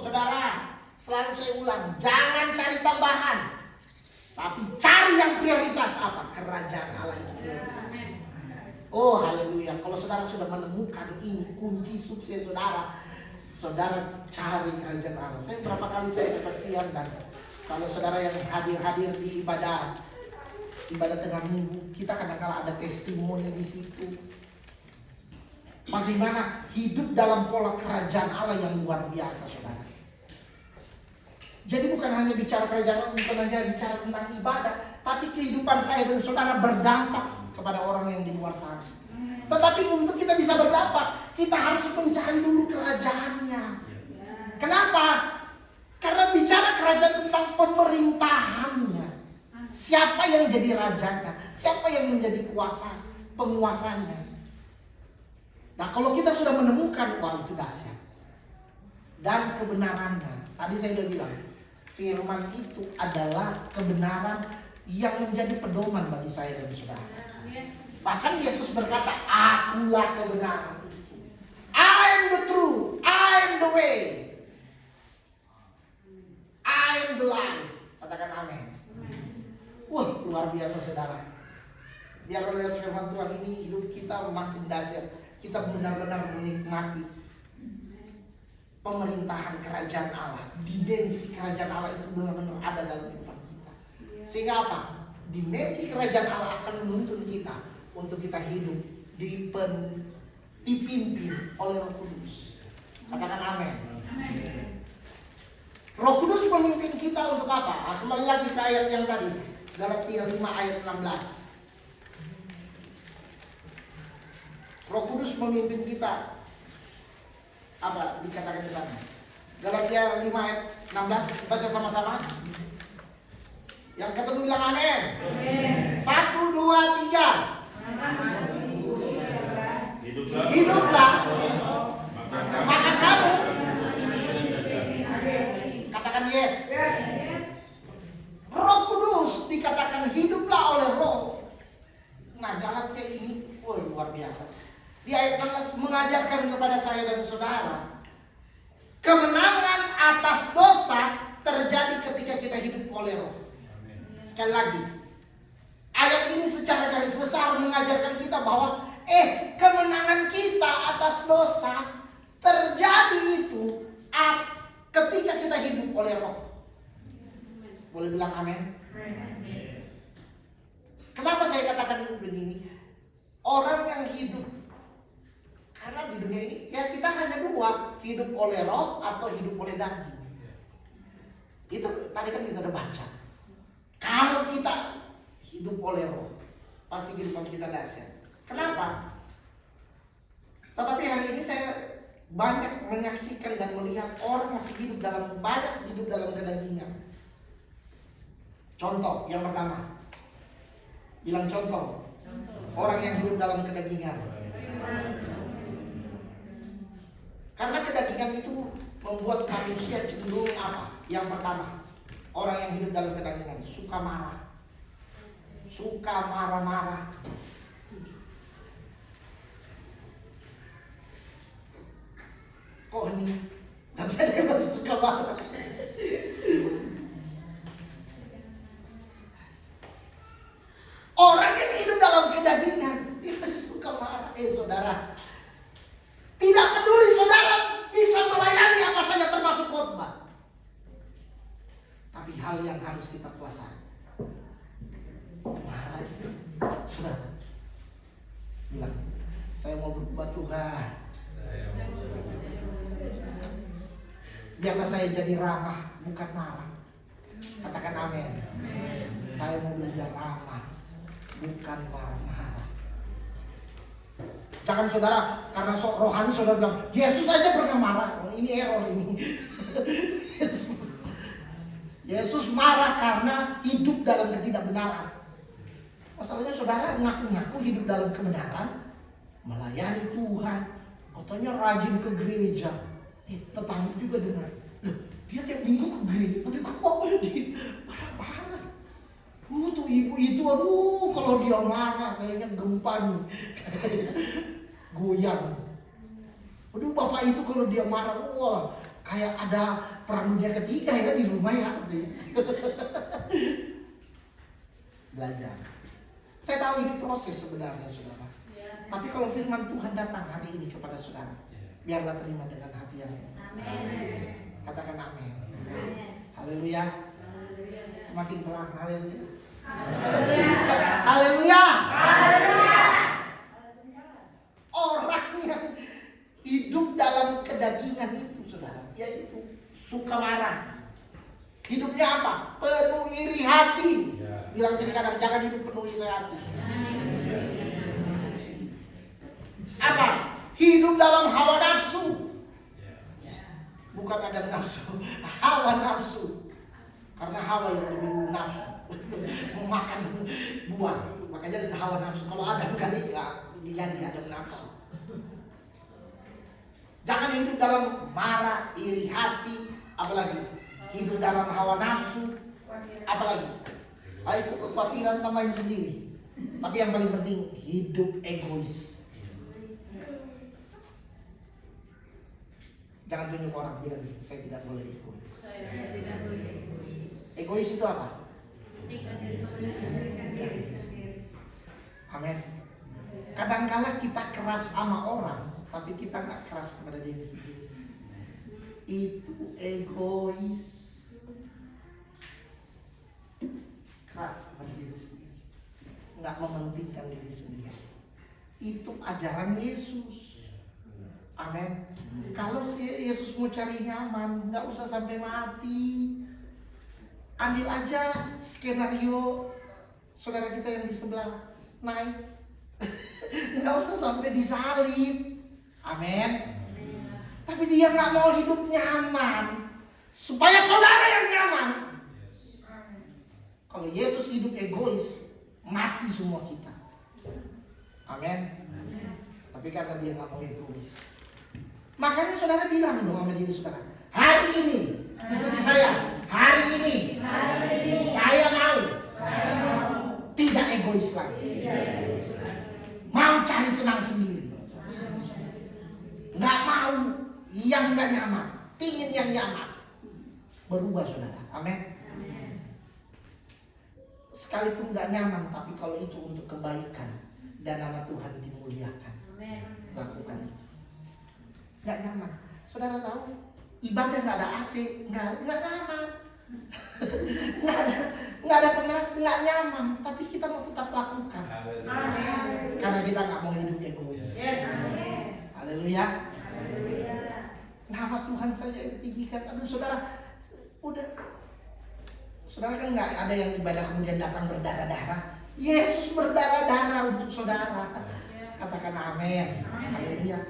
saudara. Selalu saya ulang, jangan cari tambahan, tapi cari yang prioritas. Apa? Kerajaan Allah itu prioritas. Oh haleluya. Kalau saudara sudah menemukan ini kunci sukses saudara, saudara cari kerajaan Allah. Saya berapa kali saya kesaksian, dan kalau saudara yang hadir di ibadah tengah minggu, kita kadang-kala ada testimoni di situ. Bagaimana hidup dalam pola kerajaan Allah yang luar biasa, saudara. Jadi bukan hanya bicara kerajaan Allah, bukan hanya bicara tentang ibadah, tapi kehidupan saya dan saudara berdampak kepada orang yang di luar sana. Tetapi untuk kita bisa berdampak, kita harus mencari dulu kerajaannya. Kenapa? Karena bicara kerajaan tentang pemerintahannya. Siapa yang jadi rajanya? Siapa yang menjadi penguasanya? Nah kalau kita sudah menemukan, wah itu dahsyat. Dan kebenarannya, tadi saya sudah bilang, firman itu adalah kebenaran yang menjadi pedoman bagi saya dan saudara. Bahkan Yesus berkata, akulah kebenaran itu. I am the truth, I am the way, I am the life. Katakan amin. Wah luar biasa saudara. Biar lihat firman Tuhan ini, hidup kita makin dahsyat. Kita benar-benar menikmati pemerintahan kerajaan Allah. Dimensi kerajaan Allah itu benar-benar ada dalam kehidupan kita. Sehingga apa? Dimensi kerajaan Allah akan menuntun kita untuk kita hidup dipimpin oleh Roh Kudus. Katakan amin. Roh Kudus memimpin kita untuk apa? Kembali lagi ke ayat yang tadi, Galatia 5 ayat 16. Roh Kudus memimpin kita. Apa dikatakan di sana? Galatia 5 ayat 16, baca sama-sama. Yang ketemu bilang amin. 1, 2, 3. Hiduplah, maka kamu katakan yes. Roh Kudus dikatakan hiduplah oleh Roh. Nah Galatia ini luar biasa. Di ayat 14 mengajarkan kepada saya dan saudara, kemenangan atas dosa terjadi ketika kita hidup oleh Roh. Sekali lagi, ayat ini secara garis besar mengajarkan kita bahwa kemenangan kita atas dosa terjadi itu ketika kita hidup oleh Roh. Boleh bilang amin? Kenapa saya katakan begini? Orang yang hidup, karena di dunia ini ya kita hanya dua, hidup oleh Roh atau hidup oleh daging. Itu tadi kan kita udah baca. Kalau kita hidup oleh Roh, pasti kehidupan kita dahsyat. Kenapa? Tetapi hari ini saya banyak menyaksikan dan melihat orang masih hidup dalam kedagingan. Contoh yang pertama, bilang contoh. Orang yang hidup dalam kedagingan. Karena kedagingan itu membuat manusia cenderung apa? Yang pertama, orang yang hidup dalam kedagingan suka marah. Suka marah-marah. Kok ini? Tapi ada yang masih suka marah. harus kita kuasai. Marah itu, saudara. Bilang, saya mau berubah Tuhan. Biarlah saya jadi ramah, bukan marah. Katakan amin. Saya mau belajar ramah, bukan marah-marah. Jangan saudara, karena sok rohani saudara bilang, Yesus aja pernah marah. Oh, ini error ini. Yesus marah karena hidup dalam ketidakbenaran. Masalahnya saudara ngaku-ngaku hidup dalam kebenaran, melayani Tuhan, katanya rajin ke gereja. Tetangga juga dengar, dia tiap minggu ke gereja, tapi kok dia marah-marah. Tuh ibu itu, aduh kalau dia marah kayaknya gempa nih, goyang. Aduh bapak itu kalau dia marah, wah kayak ada perang dunia ketiga ya di rumah ya. Belajar. Saya tahu ini proses sebenarnya saudara. Tapi kalau firman Tuhan datang hari ini kepada saudara, biarlah terima dengan hati yang amin. Katakan amin. Haleluya. Semakin pelan. Haleluya. Haleluya. Orang yang hidup dalam kedagingan itu saudara, yaitu suka marah. Hidupnya apa? Penuh iri hati. Bilang kiri kanan, jangan hidup penuh iri hati. Apa? Hidup dalam hawa nafsu. Bukan ada nafsu, hawa nafsu. Karena hawa yang lebih dulu nafsu. Memakan buah. Makanya hawa nafsu. Kalau Adam kali ya diganti Adam nafsu. Jangan hidup dalam marah, iri hati, apalagi hidup dalam hawa nafsu, apalagi itu kekhawatiran tambahin sendiri. Tapi yang paling penting hidup egois. Jangan tunjuk orang bilang saya tidak boleh egois. Egois itu apa? Amin. Kadang-kala kita keras sama orang, tapi kita nggak keras kepada diri sendiri. Itu egois. Keras kepada diri sendiri, nggak mementingkan diri sendiri. Itu ajaran Yesus. Amin. Kalau si Yesus mau cari nyaman, nggak usah sampai mati. Ambil aja skenario saudara kita yang di sebelah naik. Nggak usah sampai disalib. Amin. Tapi dia nggak mau hidup nyaman, supaya saudara yang nyaman. Kalau Yesus hidup egois, mati semua kita. Amin. Tapi karena dia nggak mau egois, makanya saudara bilang dong sama diri saudara, hari ini ikuti saya. Hari ini saya mau tidak egois lagi. Mau cari senang sendiri. Nggak mau yang nggak nyaman, pingin yang nyaman. Berubah saudara. Amin. Sekalipun nggak nyaman, tapi kalau itu untuk kebaikan dan nama Tuhan dimuliakan, lakukan itu. Nggak nyaman, saudara tahu ibadah nggak ada AC, nggak nyaman. nggak ada pengeras, nggak nyaman, tapi kita mau tetap lakukan. Karena kita nggak mau hidup egois. Haleluya. Nama Tuhan saja ditinggikan. Aduh saudara, udah. Saudara kan nggak ada yang ibadah kemudian datang berdarah-darah. Yesus berdarah-darah untuk saudara. Katakan amin. Haleluya.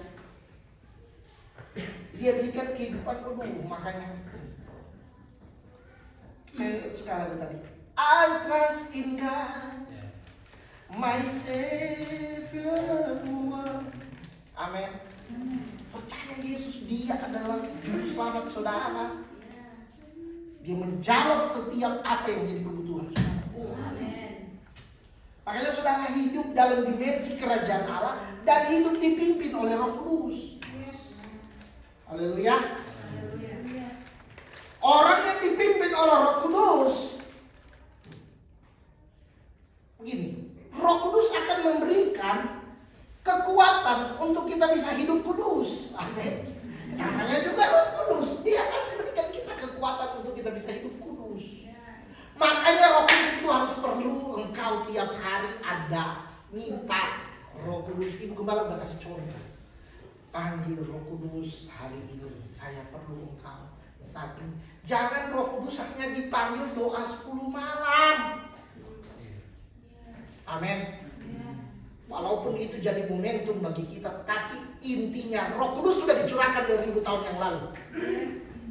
Dia berikan kehidupan penuh, makanya saya suka lagu tadi. I trust in God, my Savior. Amin. Percaya Yesus, dia adalah juru selamat saudara. Dia menjawab setiap apa yang menjadi kebutuhan saudara. Makanya saudara hidup dalam dimensi kerajaan Allah dan hidup dipimpin oleh Roh Kudus. Haleluya. Orang yang dipimpin oleh Roh Kudus, begini, Roh Kudus akan memberikan kekuatan untuk kita bisa hidup kudus. Amin. Namanya juga Roh Kudus, dia pasti berikan kita kekuatan untuk kita bisa hidup kudus. tiap hari ada minta Roh Kudus. Ibu Gembala udah kasih contoh. Panggil Roh Kudus hari ini, saya perlu engkau saat ini. Jangan Roh Kudus hanya dipanggil doa 10 malam. Amin. Walaupun itu jadi momentum bagi kita, tapi intinya Roh Kudus sudah dicurahkan 2000 tahun yang lalu.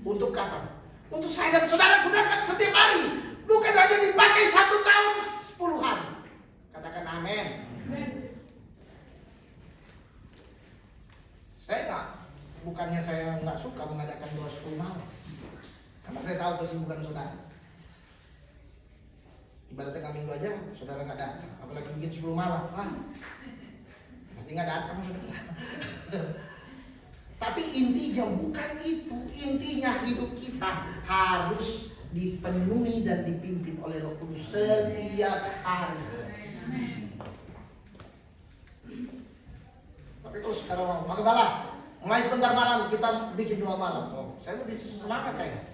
Untuk kapan? Untuk saya dan saudara gunakan setiap hari, bukan hanya dipakai 1 tahun 10 hari. Katakan amin. Bukannya saya nggak suka mengadakan doa 10 malam, karena saya tahu kesibukan saudara. Ibarat tengah minggu aja saudara nggak datang, apalagi bikin 10 malam, pasti nggak datang saudara. Tapi intinya bukan itu, intinya hidup kita harus dipenuhi dan dipimpin oleh Roh Kudus setiap hari. Tapi kalau sekarang mau Gembala, mulai sebentar malam kita bikin doa malam. Oh, saya lebih semangat saya.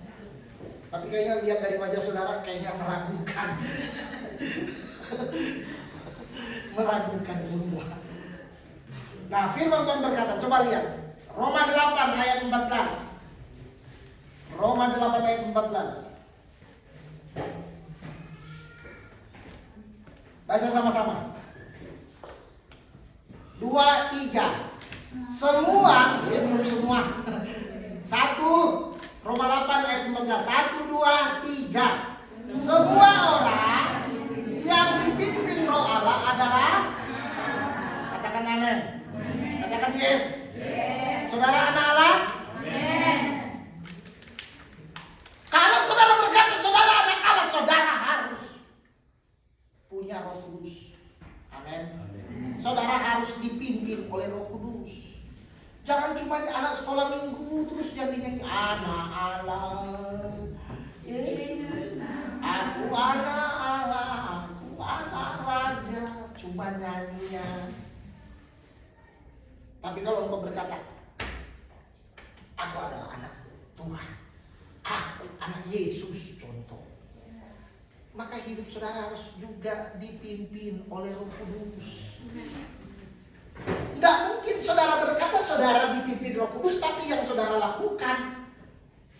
Tapi kayaknya lihat dari wajah saudara kayaknya meragukan. Meragukan semua. Nah, firman Tuhan berkata, coba lihat. Roma 8 ayat 14. Roma 8 ayat 14. Baca sama-sama. 2, 3. Semua, ya belum semua. 1 Roma 8 ayat 14. 1, 2, 3. Semua orang yang dipimpin Roh Allah adalah, katakan amin. Katakan yes. Saudara anak Allah? Kalau saudara berkata saudara anak Allah, saudara harus punya Roh Kudus. Amin. Saudara harus dipimpin oleh Roh Kudus. Jangan cuma anak sekolah minggu terus nyanyi anak Allah. Aku anak Allah, aku anak raja, cuma nyanyian. Tapi kalau engkau berkata, aku adalah anak Tuhan, aku anak Yesus contoh, maka hidup saudara harus juga dipimpin oleh Roh Kudus. Tidak mungkin saudara berkata saudara dipimpin Roh Kudus, tapi yang saudara lakukan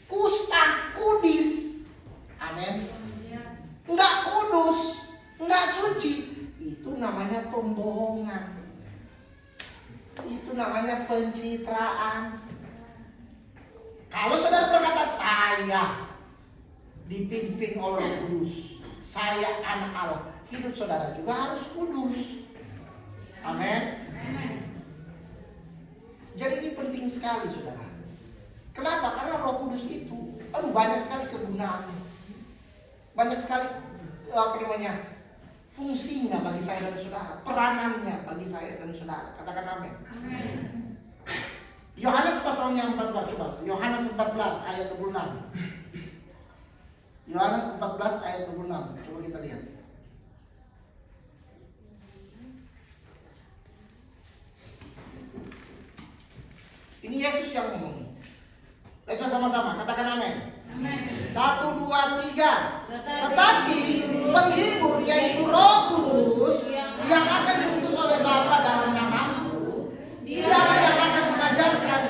kusta, kudis. Amin. Enggak kudus, enggak suci, itu namanya pembohongan. Itu namanya pencitraan. Kalau saudara berkata saya dipimpin oleh Roh Kudus, saya anak Allah, hidup saudara juga harus kudus. Amin. Jadi ini penting sekali saudara. Kenapa? Karena Roh Kudus itu banyak sekali kegunaannya. Banyak sekali fungsinya bagi saya dan saudara, peranannya bagi saya dan saudara. Katakan amin. Yohanes pasalnya 14, coba. Yohanes 14 ayat 26. Yohanes 14 ayat 26. Coba kita lihat. Ini Yesus yang ngomong. Baca sama-sama, katakan amin. 1, 2, 3. Tetapi penghibur yaitu Roh Kudus yang akan diutus oleh Bapa dalam namaku, dialah yang akan mengajarkan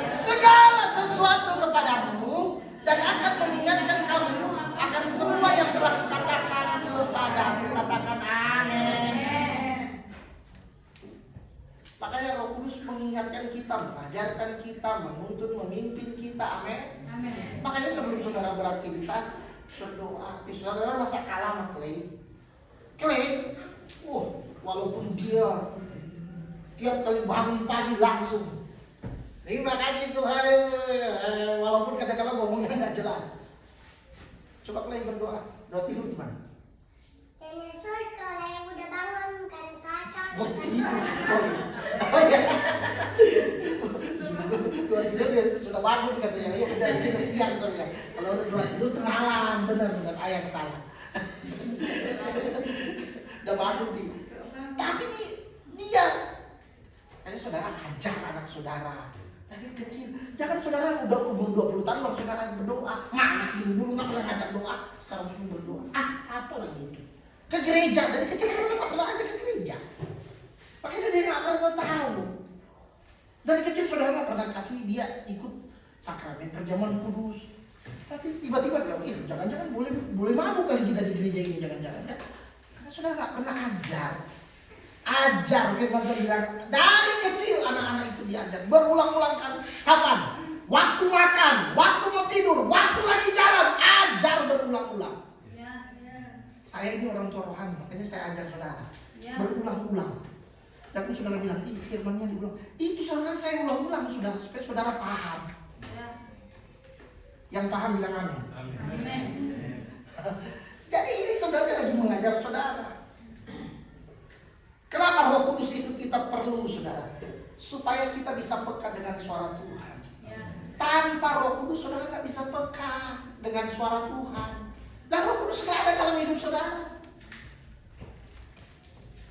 segala sesuatu kepadamu dan akan mengingatkan kamu akan semua yang telah kukatakan kepadamu. Katakan amin. Makanya Roh Kudus mengingatkan kita, mengajarkan kita, menuntun, memimpin kita. Amin. Makanya sebelum saudara beraktivitas, berdoa. Saudara masa kalah sama Clay, walaupun dia tiap kali bangun pagi langsung terima kasih Tuhan, walaupun kadang-kadang ngomongnya nggak jelas. Coba Clay berdoa, doa tidur gimana? Besok kalau yang udah bangun kan saya Doa tidur, oh iya. Doa tidur dia sudah bangun katanya, ya udah ini udah siang soalnya. Kalau doa tidur itu malam, benar ayah salah. Udah bangun dia. Tapi dia, kayaknya saudara ajar anak saudara dari kecil. Jangan saudara udah umur 20 tahun baru saudara berdoa. Mana ini dulu nggak pernah ngajar doa, sekarang suruh berdoa. Apa lagi itu? ke gereja. Dari kecil saudara nggak pernah ajak ke gereja. Makanya dia nggak pernah tahu. Dari kecil saudara nggak pernah kasih dia ikut sakramen perjamuan kudus. Nanti tiba-tiba bilang, jangan-jangan boleh mabuk kali kita di gereja ini, jangan-jangan. Ya. Karena saudara nggak pernah ajar firman Tuhan bilang dari kecil anak-anak itu diajar berulang-ulang kali. Kapan? Waktu makan, waktu mau tidur, waktu lagi jalan, ajar berulang-ulang. Saya ini orang tua rohani, makanya saya ajar saudara berulang-ulang. Dan saudara bilang, firmannya diulang. Itu saudara saya ulang-ulang saudara supaya saudara paham. Yang paham bilang amin. Amin. Jadi ini saudara lagi mengajar saudara. Kenapa Roh Kudus itu kita perlu saudara? Supaya kita bisa peka dengan suara Tuhan. Tanpa Roh Kudus saudara nggak bisa peka dengan suara Tuhan. Dan Roh Kudus nggak ada dalam hidup saudara.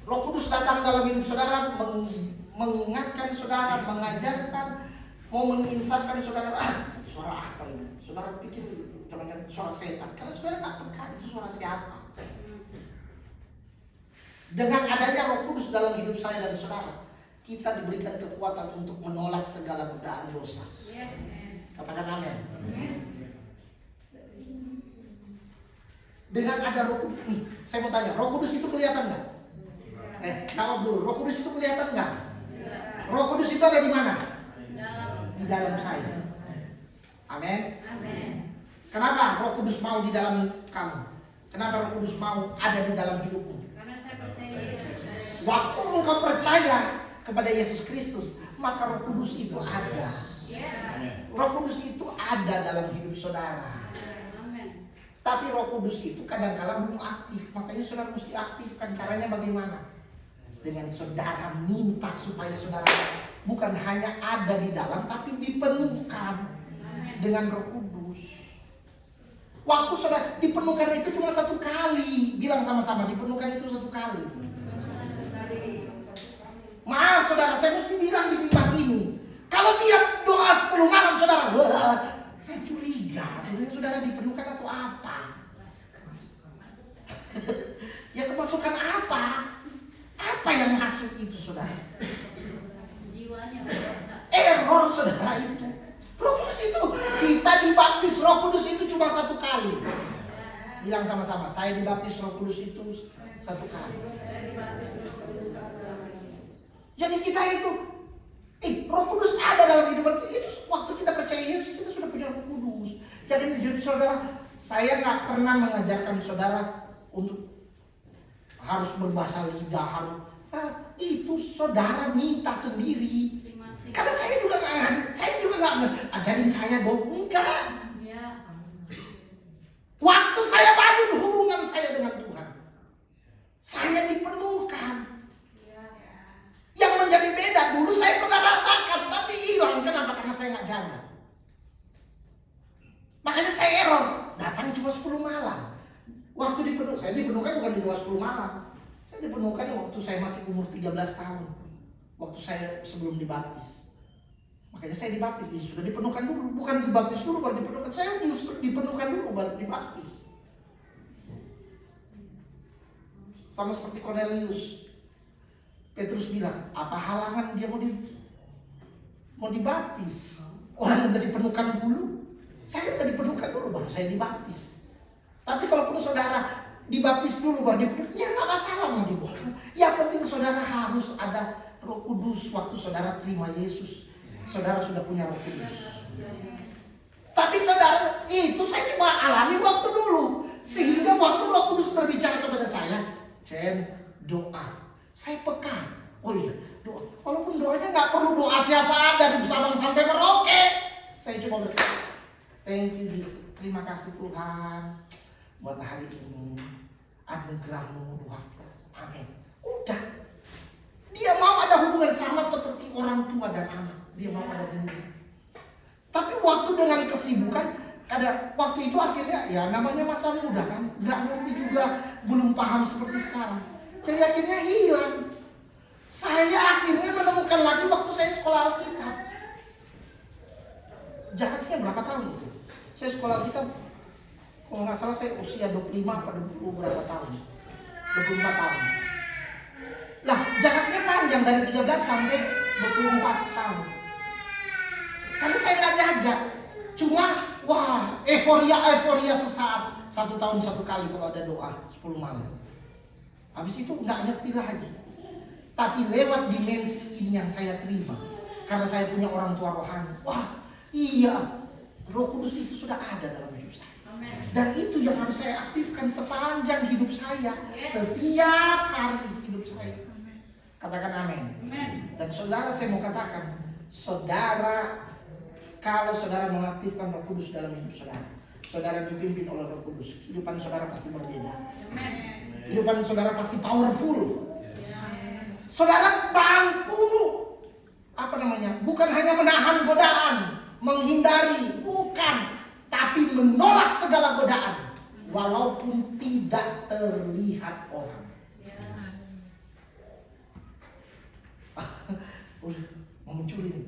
Roh Kudus datang dalam hidup saudara, mengingatkan saudara, mengajarkan, mau menginsapkan saudara. Suara apa ini? Saudara pikir jangan-jangan suara setan. Karena saudara nggak peka itu suara siapa. Dengan adanya Roh Kudus dalam hidup saya dan saudara, kita diberikan kekuatan untuk menolak segala godaan dosa. Katakan amin. Dengan ada Roh Kudus, nih, saya mau tanya, Roh Kudus itu kelihatan nggak? Jawab dulu, Roh Kudus itu kelihatan nggak? Roh Kudus itu ada di mana? Di dalam saya. Amin. Kenapa Roh Kudus mau di dalam kamu? Kenapa Roh Kudus mau ada di dalam hidupmu? Waktu engkau percaya kepada Yesus Kristus, maka Roh Kudus itu ada. Roh Kudus itu ada dalam hidup saudara. Tapi Roh Kudus itu kadang-kala belum aktif, makanya saudara mesti aktifkan. Caranya bagaimana? Dengan saudara minta supaya saudara bukan hanya ada di dalam, tapi dipenuhkan dengan Roh Kudus. Waktu saudara dipenuhkan itu cuma satu kali. Bilang sama-sama, dipenuhkan itu satu kali. Maaf saudara, saya mesti bilang di bimbang ini. Kalau tiap doa 10 malam saudara, saya curiga. Sebenarnya saudara dipenuhkan atau apa? Ya kemasukan apa? Apa yang masuk itu saudara? Error saudara itu. Roh Kudus itu, kita dibaptis Roh Kudus itu cuma satu kali. Bilang sama-sama, saya dibaptis Roh Kudus itu satu kali. Jadi kita itu, Roh Kudus ada dalam kehidupan kita. Itu waktu kita percaya Yesus, kita sudah punya Roh Kudus. Jadi saudara, saya nggak pernah mengajarkan saudara untuk harus berbahasa lidah, harus itu saudara minta sendiri. Karena saya juga nggak ajarin saya dong, enggak. Waktu saya bangun hubungan saya dengan Tuhan, saya dipenuhkan. Yang menjadi beda, dulu saya pernah rasakan, tapi hilang. Kenapa? Karena saya nggak jaga. Makanya saya error. Datang cuma 10 malam. Waktu saya dipenuhkan bukan di doa 10 malam. Saya dipenuhkan waktu saya masih umur 13 tahun. Waktu saya sebelum dibaptis. Makanya saya dibaptis. Sudah dipenuhkan dulu. Bukan dibaptis dulu baru dipenuhkan. Saya justru dipenuhkan dulu baru dibaptis. Sama seperti Cornelius. Petrus bilang, apa halangan dia mau dibaptis? Orang udah dipenuhkan dulu. Saya udah dipenuhkan dulu baru saya dibaptis. Tapi kalau saudara dibaptis dulu baru dipenuhkan, ya nggak masalah mau dibawa. Yang penting saudara harus ada Roh Kudus waktu saudara terima Yesus. Saudara sudah punya Roh Kudus. Tapi saudara, itu saya cuma alami waktu dulu. Sehingga waktu Roh Kudus berbicara kepada saya, Chen, doa. Saya peka. Oh iya, doa. Walaupun doanya nggak perlu doa siapa dari Sabang sampai Merauke. Saya cuma berkata, thank you Jesus. Terima kasih Tuhan buat hari ini. Anugerahmu luar biasa. Amin. Udah. Dia mau ada hubungan sama seperti orang tua dan anak. Dia mau ada hubungan. Tapi waktu dengan kesibukan, ada waktu itu akhirnya ya namanya masa muda kan, nggak ngerti juga, belum paham seperti sekarang. Jadi akhirnya hilang. Saya akhirnya menemukan lagi waktu saya sekolah Alkitab. Jaraknya berapa tahun itu? Saya sekolah Alkitab, kalau nggak salah saya usia 25 atau 20 berapa tahun. 24 tahun. Lah, jaraknya panjang dari 13 sampai 24 tahun. Karena saya nggak jaga. Cuma, wah, euforia sesaat. 1 tahun 1 kali kalau ada doa 10 malam. Habis itu nggak ngerti lagi. Tapi lewat dimensi ini yang saya terima. Karena saya punya orang tua rohani. Wah, iya. Roh Kudus itu sudah ada dalam hidup saya. Dan itu yang harus saya aktifkan sepanjang hidup saya. Setiap hari hidup saya. Katakan amin. Dan saudara, saya mau katakan, saudara, kalau saudara mengaktifkan Roh Kudus dalam hidup saudara, saudara dipimpin oleh Roh Kudus, kehidupan saudara pasti berbeda. Kehidupan saudara pasti powerful. Saudara mampu, bukan hanya menahan godaan, menghindari, bukan, tapi menolak segala godaan, walaupun tidak terlihat orang. Mau mencuri nih,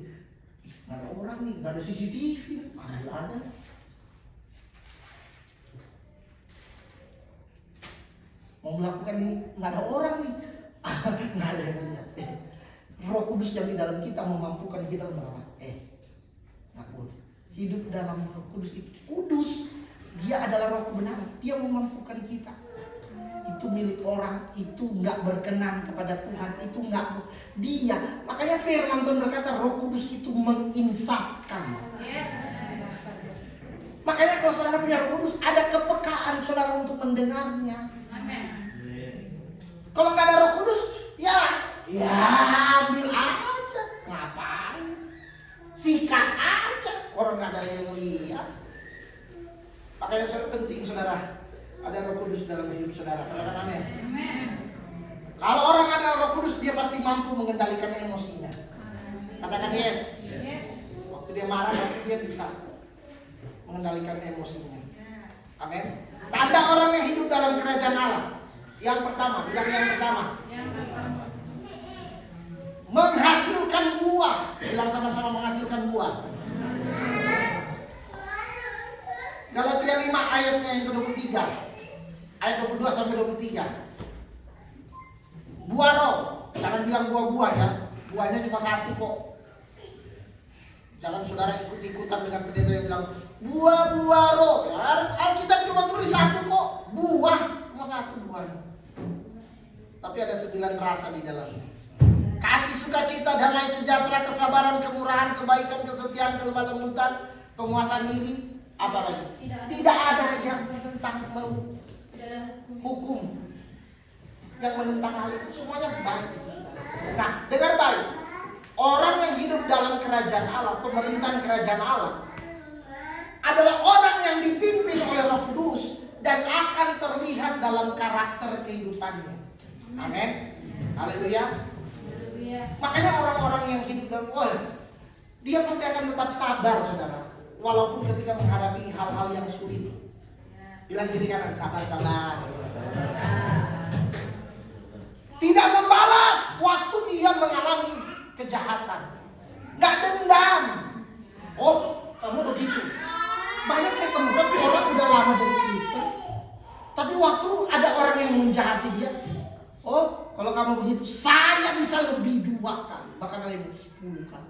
nggak ada orang nih, nggak ada CCTV nih, ambil ada. Mau melakukan ini, nggak ada orang nih, nggak ada yang lihat. Roh Kudus yang di dalam kita memampukan kita untuk apa? Nggak boleh. Hidup dalam Roh Kudus itu kudus. Dia adalah Roh kebenaran. Dia memampukan kita. Itu milik orang, itu nggak berkenan kepada Tuhan, itu nggak dia. Makanya firman Tuhan berkata Roh Kudus itu menginsafkan. Makanya kalau saudara punya Roh Kudus, ada kepekaan saudara untuk mendengarnya. Kalau nggak ada Roh Kudus, ya ambil aja, ngapain? Sikat aja, orang nggak ada yang lihat. Makanya penting saudara, ada Roh Kudus dalam hidup saudara. Katakan amin. Kalau orang ada Roh Kudus, dia pasti mampu mengendalikan emosinya. Katakan yes. Waktu dia marah, pasti dia bisa mengendalikan emosinya. Amin. Tanda orang yang hidup dalam kerajaan Allah. Yang pertama, bilang yang pertama. Menghasilkan buah. Bilang sama-sama menghasilkan buah. Galatia 5 ayatnya yang ke-23. Ayat 22 sampai 23. Buah roh. Jangan bilang buah-buah ya. Buahnya cuma satu kok. Jangan saudara ikut-ikutan dengan pendeta yang bilang buah-buah roh. Ya, Alkitab cuma tulis satu kok. Buah. Cuma satu buahnya. Tapi ada 9 rasa di dalamnya. Kasih, sukacita, damai, sejahtera, kesabaran, kemurahan, kebaikan, kesetiaan, kelemah lembutan, penguasaan diri. Apalagi tidak ada yang menentang hukum, yang menentang hal itu. Semuanya baik itu saudara. Nah, dengar baik. Orang yang hidup dalam kerajaan Allah, pemerintahan kerajaan Allah, adalah orang yang dipimpin oleh Roh Kudus dan akan terlihat dalam karakter kehidupannya. Amin. Haleluya. Makanya orang-orang yang hidup dalam dia pasti akan tetap sabar saudara. Walaupun ketika menghadapi hal-hal yang sulit. Bilang kiri kanan, sabar-sabar. Tidak membalas waktu dia mengalami kejahatan. Nggak dendam. Oh, kamu begitu. Banyak saya temukan orang udah lama jadi Kristen. Tapi waktu ada orang yang menjahati dia. Oh, kalau kamu begitu, saya bisa lebih 2 kali. Bahkan ada yang 10 kali.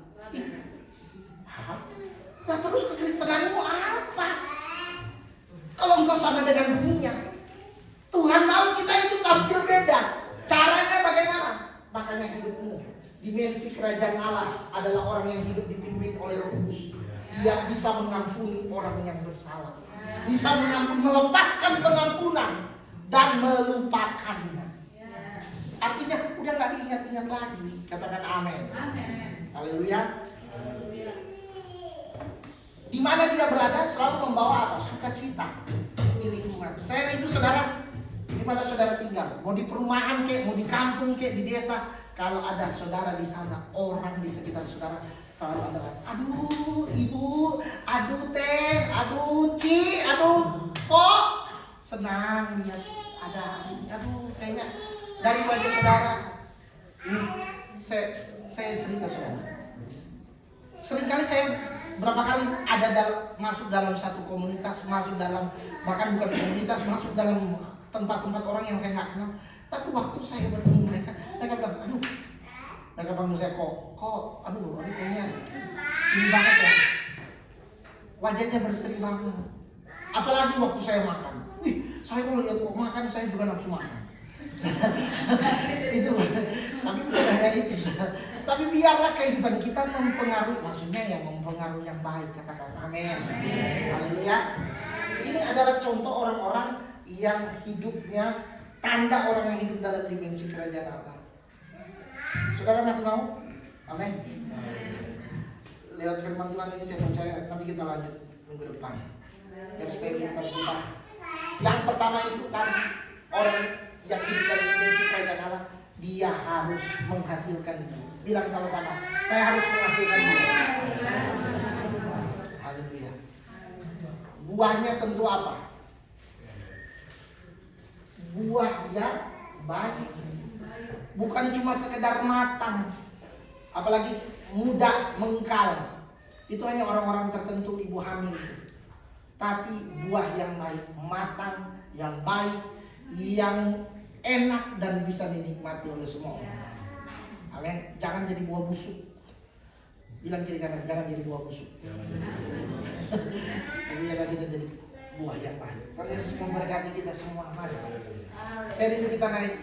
Nah terus kekristenanmu apa? Kalau engkau sama dengan dunia, Tuhan mau kita itu tampil beda. Caranya bagaimana? Makanya hidupmu, dimensi kerajaan Allah adalah orang yang hidup dipimpin oleh Roh Kudus. Dia bisa mengampuni orang yang bersalah, bisa melepaskan pengampunan dan melupakannya. Artinya udah nggak diingat-ingat lagi. Katakan amin. Haleluya. Di mana dia berada selalu membawa apa? Sukacita di lingkungan. Saya rindu saudara, di mana saudara tinggal, mau di perumahan kek, mau di kampung kek, di desa, kalau ada saudara di sana, orang di sekitar saudara selalu ada, aduh ibu, aduh teh, aduh ci, aduh kok, senang lihat ada, aduh kayaknya dari wajah saudara. Saya cerita saudara, seringkali saya berapa kali ada masuk dalam satu komunitas, masuk dalam bahkan bukan komunitas, masuk dalam tempat-tempat orang yang saya nggak kenal. Tapi waktu saya bertemu mereka bilang, aduh, mereka panggil saya kok, aduh kayaknya ini banget ya. Wajahnya berseri banget. Apalagi waktu saya makan. Saya kalau lihat kok makan, saya juga nafsu makan. Itu, tapi bukan hanya itu. Tapi biarlah kehidupan kita mempengaruhi, maksudnya yang mempengaruhi yang baik, katakan amin. Haleluya. Ini adalah contoh orang-orang yang hidupnya, tanda orang yang hidup dalam dimensi kerajaan Allah. Saudara masih mau? Amin. Lewat firman Tuhan ini saya percaya nanti kita lanjut minggu depan. Dan supaya kehidupan kita. Yang pertama itu kan orang yang hidup dalam dimensi kerajaan Allah, dia harus menghasilkan buah. Bilang sama-sama, saya harus menghasilkan buah. Haleluya. Buahnya tentu apa? Buah yang baik. Bukan cuma sekedar matang, apalagi muda, mengkal. Itu hanya orang-orang tertentu, ibu hamil. Tapi buah yang baik, matang, yang baik, yang enak dan bisa dinikmati oleh semua orang. Amin. Jangan jadi buah busuk. Bilang kiri kanan, jangan jadi buah busuk. Tapi jangan kita jadi buah yang baik. Tuhan Yesus memberkati kita semua. Mari. Seri ini kita naik.